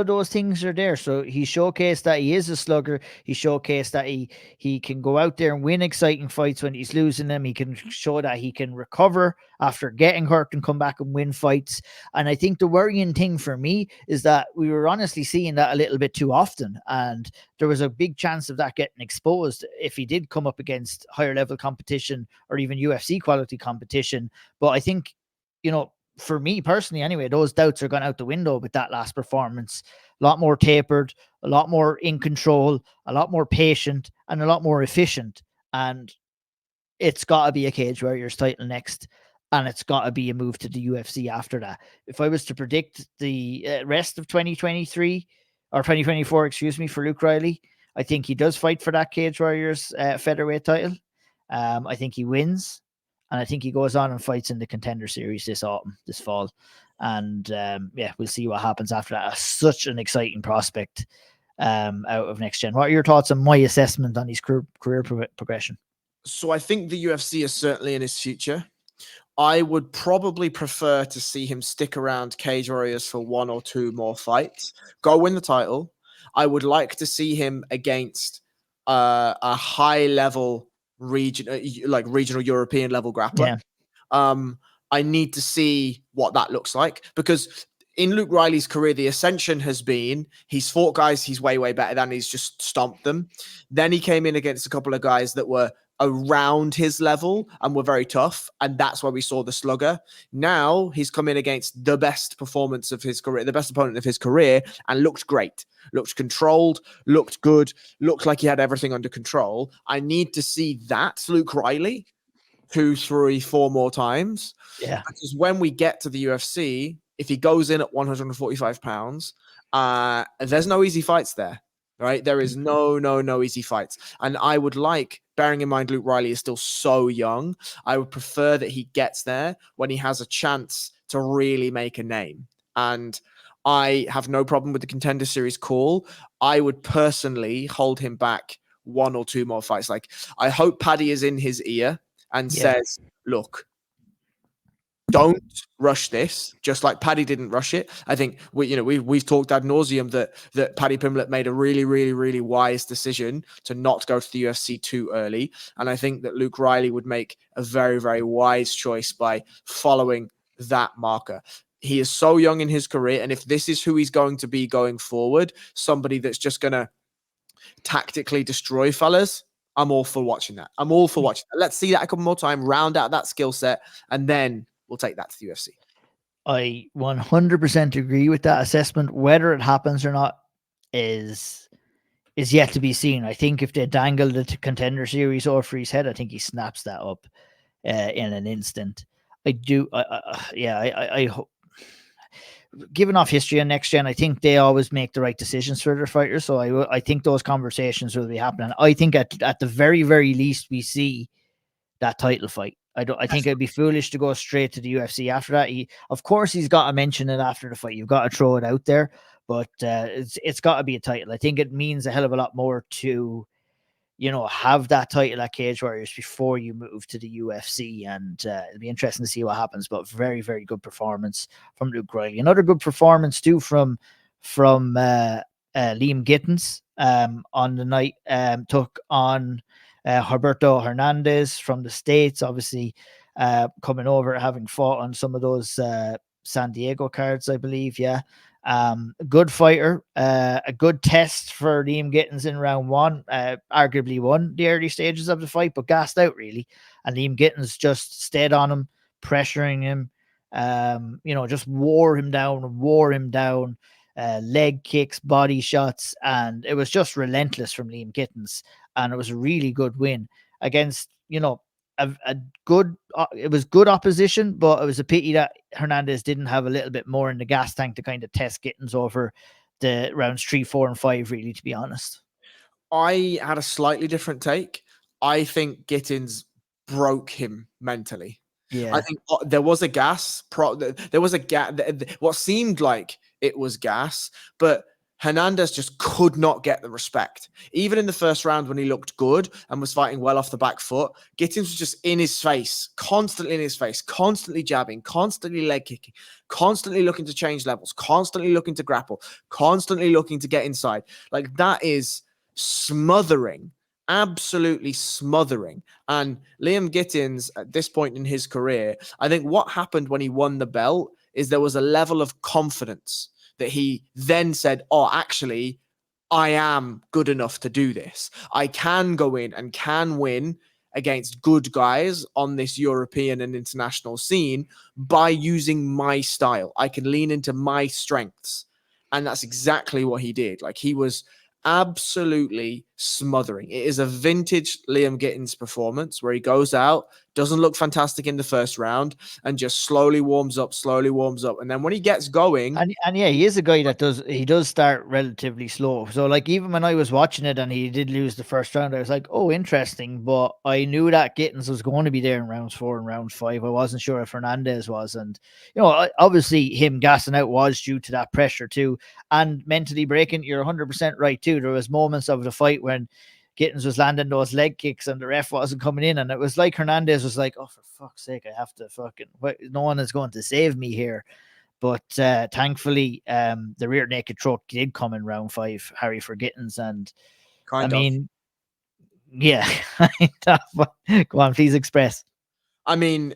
those things are there. So he showcased that he is a slugger. He showcased that he can go out there and win exciting fights when he's losing them. He can show that he can recover after getting hurt and come back and win fights. And I think the worrying thing for me is that we were honestly seeing that a little bit too often. And there was a big chance of that getting exposed if he did come up against higher level competition or even UFC quality competition. But I think, for me personally, anyway, those doubts are gone out the window with that last performance. A lot more tapered, a lot more in control, a lot more patient, and a lot more efficient. And it's got to be a Cage Warriors title next, and it's got to be a move to the UFC after that. If I was to predict the rest of 2023 or 2024, excuse me, for Luke Riley, I think he does fight for that Cage Warriors featherweight title. I think he wins. And I think he goes on and fights in the Contender Series this fall. And we'll see what happens after that. Such an exciting prospect out of Next Gen. What are your thoughts on my assessment on his career progression?
So I think the UFC is certainly in his future. I would probably prefer to see him stick around Cage Warriors for 1 or 2 more fights, go win the title. I would like to see him against a high level regional European level grappler. Yeah. I need to see what that looks like, because in Luke Riley's career, the ascension has been he's fought guys he's way, way better than, he's just stomped them. Then he came in against a couple of guys that were around his level and were very tough, and that's why we saw the slugger. Now he's come in against the best performance of his career, the best opponent of his career, and looked great, looked controlled, looked good, looked like he had everything under control. I need to see that Luke Riley 2, 3, 4 more times.
Yeah,
because when we get to the UFC, if he goes in at 145 pounds, there's no easy fights there. Right? There is no easy fights. And I would like, bearing in mind Luke Riley is still so young, I would prefer that he gets there when he has a chance to really make a name. And I have no problem with the Contender Series call. I would personally hold him back 1 or 2 more fights. Like, I hope Paddy is in his ear and says, look, don't rush this, just like Paddy didn't rush it. I think we've talked ad nauseum that Paddy Pimblett made a really, really, really wise decision to not go to the UFC too early. And I think that Luke Riley would make a very, very wise choice by following that marker. He is so young in his career, and if this is who he's going to be going forward, somebody that's just going to tactically destroy fellas, I'm all for watching that. I'm all for watching that. Let's see that a couple more times, round out that skill set, and then we'll take that to the UFC.
I 100% agree with that assessment. Whether it happens or not is yet to be seen. I think if they dangle the Contender Series over his head, I think he snaps that up in an instant. I hope. Given off history and Next Gen, I think they always make the right decisions for their fighters. So I think those conversations will be happening. I think at the very, very least we see that title fight. I think it'd be foolish to go straight to the UFC after that. Of course, he's got to mention it after the fight. You've got to throw it out there, but it's got to be a title. I think it means a hell of a lot more to, have that title at Cage Warriors before you move to the UFC, and it'll be interesting to see what happens. But very, very good performance from Luke Riley. Another good performance too from Liam Gittins on the night. Took on Roberto Hernandez from the States, obviously coming over, having fought on some of those San Diego cards, I believe. Yeah. Good fighter, a good test for Liam Gittins in round one. Arguably won the early stages of the fight, but gassed out really. And Liam Gittins just stayed on him, pressuring him, just wore him down, leg kicks, body shots, and it was just relentless from Liam Gittins. And it was a really good win against, a good, it was good opposition, but it was a pity that Hernandez didn't have a little bit more in the gas tank to kind of test Gittins over the rounds 3, 4, and 5, really, to be honest.
I had a slightly different take. I think Gittins broke him mentally.
Yeah.
I think there was a gas. There was a gas. What seemed like it was gas, but Hernandez just could not get the respect. Even in the first round when he looked good and was fighting well off the back foot, Gittins was just in his face, constantly in his face, constantly jabbing, constantly leg kicking, constantly looking to change levels, constantly looking to grapple, constantly looking to get inside. Like, that is smothering, absolutely smothering. And Liam Gittins, at this point in his career, I think what happened when he won the belt is there was a level of confidence that he then said, oh, actually, I am good enough to do this. I can go in and can win against good guys on this European and international scene by using my style. I can lean into my strengths. And that's exactly what he did. Like, he was absolutely smothering. It is a vintage Liam Gittins performance where he goes out, doesn't look fantastic in the first round, and just slowly warms up. And then when he gets going...
And yeah, he is a guy that does start relatively slow. So like, even when I was watching it and he did lose the first round, I was like, oh, interesting. But I knew that Gittins was going to be there in rounds 4 and round 5. I wasn't sure if Hernandez was. And, obviously him gassing out was due to that pressure too. And mentally breaking, you're 100% right too. There was moments of the fight when Gittins was landing those leg kicks and the ref wasn't coming in. And it was like Hernandez was like, oh, for fuck's sake, I have to no one is going to save me here. But thankfully, the rear naked choke did come in round 5, Harry, for Gittins. And yeah, go on, please express.
I mean,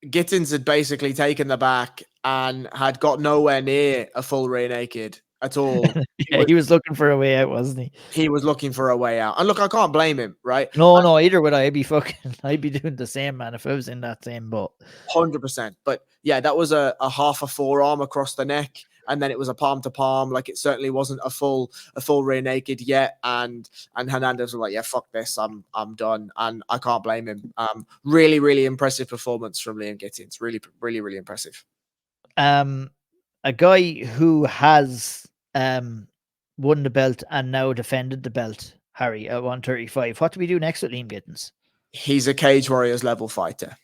Gittins had basically taken the back and had got nowhere near a full rear naked at all.
He was looking for a way out, wasn't he?
He was looking for a way out. And look, I can't blame him, right?
No, either would I. I'd be doing the same, man, if I was in that same boat.
100%. But yeah, that was a half a forearm across the neck, and then it was a palm to palm. Like, it certainly wasn't a full rear naked yet. And Hernandez was like, yeah, fuck this, I'm done. And I can't blame him. Really, really impressive performance from Liam Gittins. Really, really, really impressive.
A guy who has won the belt and now defended the belt, Harry, at 135. What do we do next with Liam Gittins?
He's a Cage Warriors level fighter.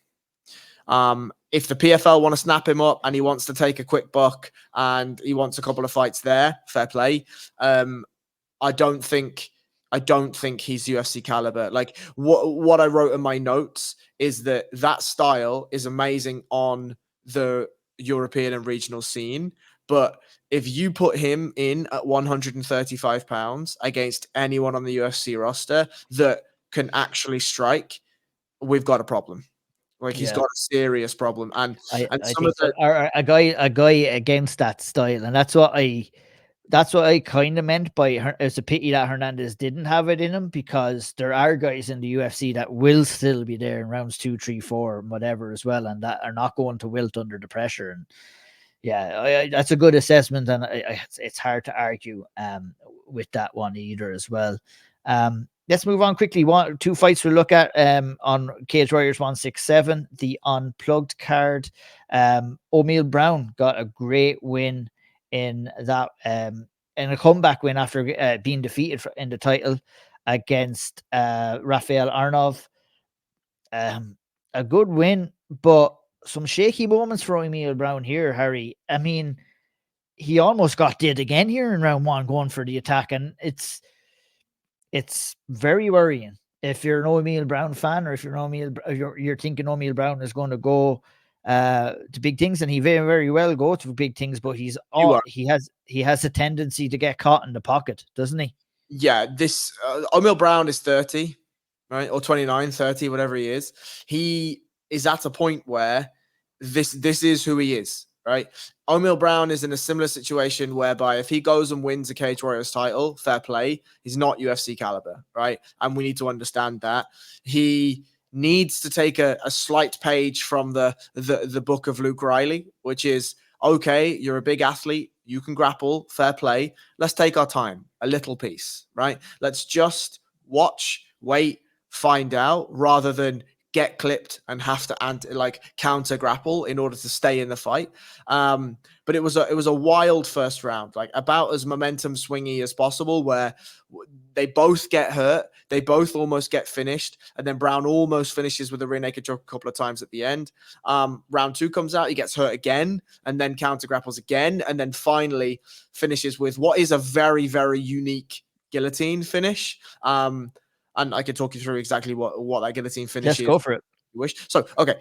If the PFL want to snap him up and he wants to take a quick buck and he wants a couple of fights there, fair play. I don't think he's UFC caliber. Like, what I wrote in my notes is that style is amazing on the European and regional scene, but if you put him in at 135 pounds against anyone on the UFC roster that can actually strike, we've got a problem. Like, he's got a serious problem. And
I think a guy against that style, and that's what I kind of meant by it's a pity that Hernandez didn't have it in him, because there are guys in the UFC that will still be there in rounds 2, 3, 4, and whatever as well, and that are not going to wilt under the pressure. And yeah, that's a good assessment, and it's hard to argue with that one either as well. Let's move on quickly. 2 fights we'll look at on Cage Warriors 167, the unplugged card. O'Neal Brown got a great win in that, and a comeback win after being defeated in the title against Rafael Aronov. A good win, but some shaky moments for O'Neal Brown here, Harry. I mean, he almost got did again here in round 1, going for the attack, and it's very worrying if you're an O'Neal Brown fan, or if you're thinking O'Neal Brown is going to go to big things, and he very, very well go to big things, but he has a tendency to get caught in the pocket, doesn't he?
Yeah, this O'Neal Brown is 30. right? Or 29, 30, whatever he is at a point where this is who he is, right? O'Mill Brown is in a similar situation whereby if he goes and wins a Cage Warriors title, fair play, he's not UFC caliber, right? And we need to understand that. He needs to take a slight page from the book of Luke Riley, which is, okay, you're a big athlete, you can grapple, fair play. Let's take our time, a little piece, right? Let's just watch, wait, find out, rather than get clipped and have to counter grapple in order to stay in the fight. But it was a wild first round, like about as momentum swingy as possible, where they both get hurt, they both almost get finished, and then Brown almost finishes with a rear naked choke a couple of times at the end. Round 2 comes out, he gets hurt again, and then counter grapples again, and then finally finishes with what is a very, very unique guillotine finish. And I can talk you through exactly what that guillotine finish is.
Let's go for it.
You wish. So, okay.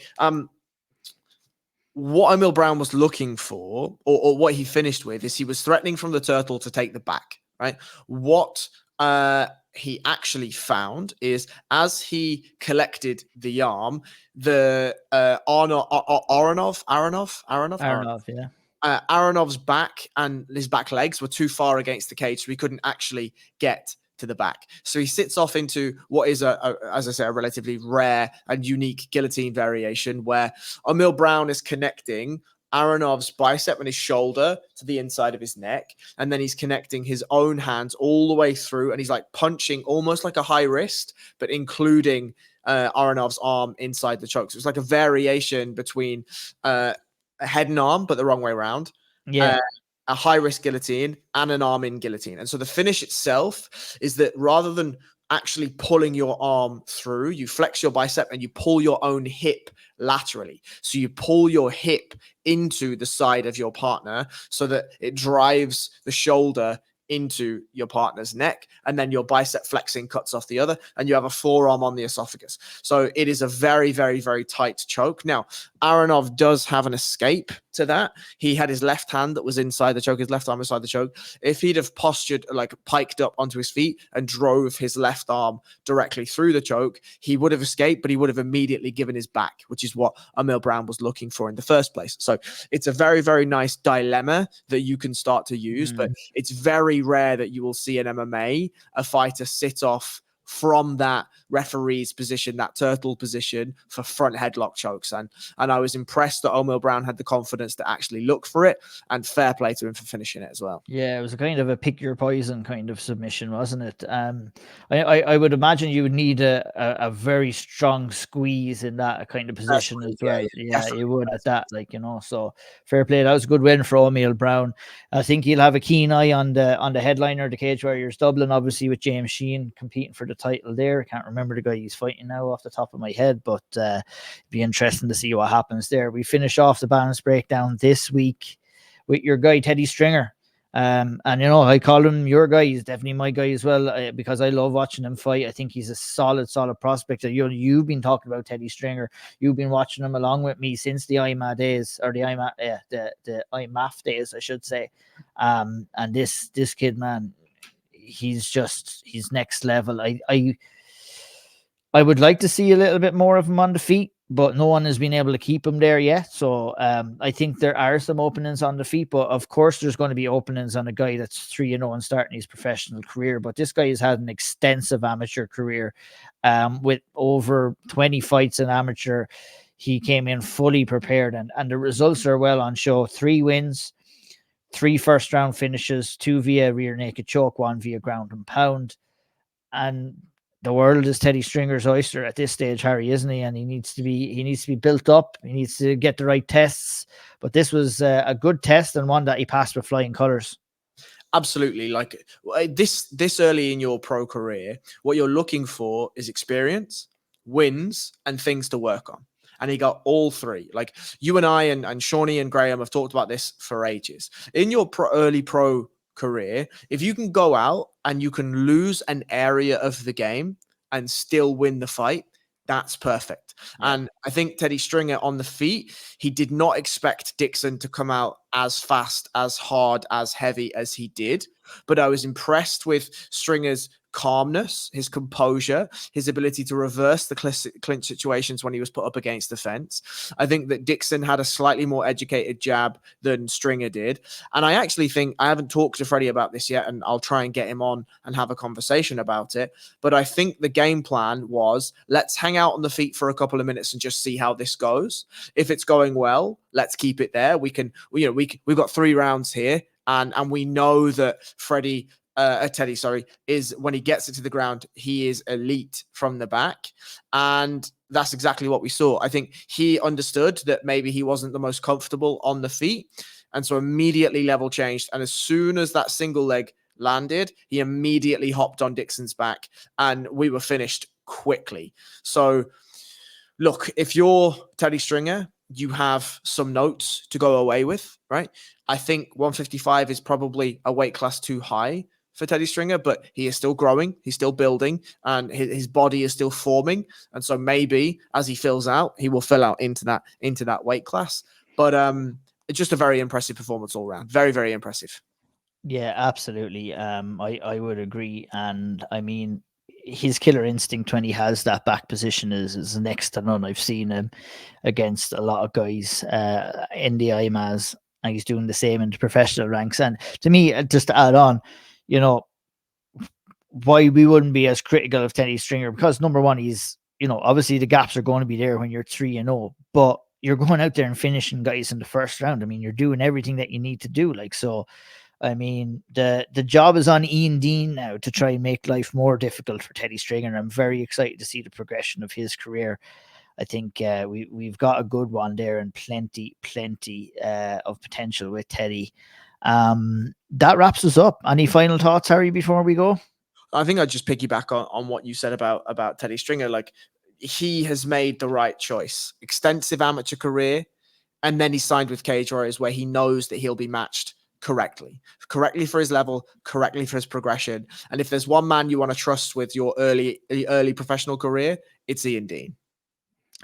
What O'Mill Brown was looking for, or what he finished with, is he was threatening from the turtle to take the back, right? What he actually found is, as he collected the arm, the Aronov,
yeah.
Aronov's back and his back legs were too far against the cage, so he couldn't actually get to the back. So he sits off into what is as I say, a relatively rare and unique guillotine variation, where O'Mill Brown is connecting Aronov's bicep and his shoulder to the inside of his neck, and then he's connecting his own hands all the way through, and he's like punching almost like a high wrist, but including Aronov's arm inside the choke. So it's like a variation between a head and arm, but the wrong way around.
Yeah.
A high-risk guillotine and an arm-in guillotine. And so the finish itself is that rather than actually pulling your arm through, you flex your bicep and you pull your own hip laterally. So you pull your hip into the side of your partner so that it drives the shoulder into your partner's neck, and then your bicep flexing cuts off the other, and you have a forearm on the esophagus. So it is a very, very, very tight choke. Now, Aronov does have an escape to that. He had his left hand that was inside the choke, his left arm inside the choke. If he'd have postured, like piked up onto his feet and drove his left arm directly through the choke, he would have escaped, but he would have immediately given his back, which is what O'Mill Brown was looking for in the first place. So it's a very, very nice dilemma that you can start to use, but it's very rare that you will see in MMA a fighter sit off from that referee's position, that turtle position, for front headlock chokes. And I was impressed that O'Mill Brown had the confidence to actually look for it, and fair play to him for finishing it as well.
Yeah, it was a kind of a pick your poison kind of submission, wasn't it? I would imagine you would need a very strong squeeze in that kind of position as well. Yeah, you would at that, so fair play. That was a good win for O'Mill Brown. I think he'll have a keen eye on the headliner, the Cage Warriors Dublin, obviously with James Sheehan competing for the title there. I can't remember the guy he's fighting now off the top of my head, but it'd be interesting to see what happens there. We finish off the balance breakdown this week with your guy Teddy Stringer. And I call him your guy. He's definitely my guy as well, because I love watching him fight. I think he's a solid prospect. You've been talking about Teddy Stringer. You've been watching him along with me since the IMA days, or the IMAF days, I should say. And this kid, man, he's next level. I would like to see a little bit more of him on the feet, but no one has been able to keep him there yet. So I think there are some openings on the feet, but of course there's going to be openings on a guy that's 3-0 and starting his professional career. But this guy has had an extensive amateur career with over 20 fights in amateur. He came in fully prepared, and the results are well on show. 3 wins, 3 first-round finishes, 2 via rear naked choke, 1 via ground and pound. And the world is Teddy Stringer's oyster at this stage, Harry, isn't he? And he needs to be built up. He needs to get the right tests. But this was a good test, and one that he passed with flying colors.
Absolutely. Like this early in your pro career, what you're looking for is experience, wins, and things to work on. And he got all 3. Like you and I and Shawnee and Graham have talked about this for ages. In your early pro career, if you can go out and you can lose an area of the game and still win the fight, that's perfect. Yeah. And I think Teddy Stringer on the feet, he did not expect Dickson to come out as fast, as hard, as heavy as he did. But I was impressed with Stringer's calmness, his composure, his ability to reverse the clinch situations when he was put up against the fence. I think that Dickson had a slightly more educated jab than Stringer did. And I actually think, I haven't talked to Freddie about this yet, and I'll try and get him on and have a conversation about it. But I think the game plan was, let's hang out on the feet for a couple of minutes and just see how this goes. If it's going well, let's keep it there. We've got 3 rounds here. And we know that Teddy, is when he gets it to the ground, he is elite from the back. And that's exactly what we saw. I think he understood that maybe he wasn't the most comfortable on the feet. And so immediately level changed. And as soon as that single leg landed, he immediately hopped on Dickson's back and we were finished quickly. So look, if you're Teddy Stringer, you have some notes to go away with, right? I think 155 is probably a weight class too high for Teddy Stringer, but he is still growing, he's still building, and his body is still forming. And so maybe as he fills out, he will fill out into that weight class. But it's just a very impressive performance all around. Very, very impressive.
Yeah, absolutely. I would agree. And I mean, his killer instinct when he has that back position is next to none. I've seen him against a lot of guys in the IMAs, and he's doing the same in the professional ranks. And to me, just to add on, why we wouldn't be as critical of Teddy Stringer, because number one, he's, obviously the gaps are going to be there when you're 3-0, but you're going out there and finishing guys in the first round. I mean, you're doing everything that you need to do. I mean, the job is on Ian Dean now to try and make life more difficult for Teddy Stringer. And I'm very excited to see the progression of his career. I think we've got a good one there and plenty of potential with Teddy. That wraps us up. Any final thoughts, Harry, before we go?
I think I'd just piggyback on what you said about Teddy Stringer. Like, he has made the right choice. Extensive amateur career, and then he signed with Cage Warriors, where he knows that he'll be matched correctly for his level, correctly for his progression. And if there's one man you want to trust with your early professional career, it's Ian Dean.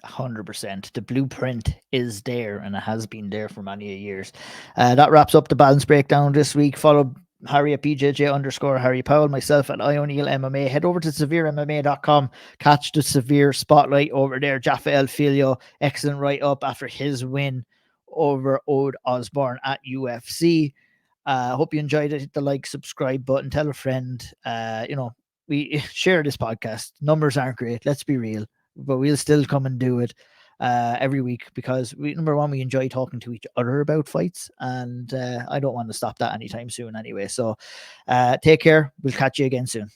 100%. The blueprint is there, and it has been there for many years. That wraps up the balance breakdown this week. Follow Harry at BJJ_Harry Powell, myself at O'Neill MMA. Head over to SevereMMA.com. Catch the Severe Spotlight over there. Jaffael Filho, excellent write-up after his win over Ode Osbourne at UFC. Hope you enjoyed it. Hit the like, subscribe button, tell a friend. We share this podcast. Numbers aren't great, let's be real, but we'll still come and do it every week, because number one, we enjoy talking to each other about fights, and I don't want to stop that anytime soon anyway. So take care. We'll catch you again soon.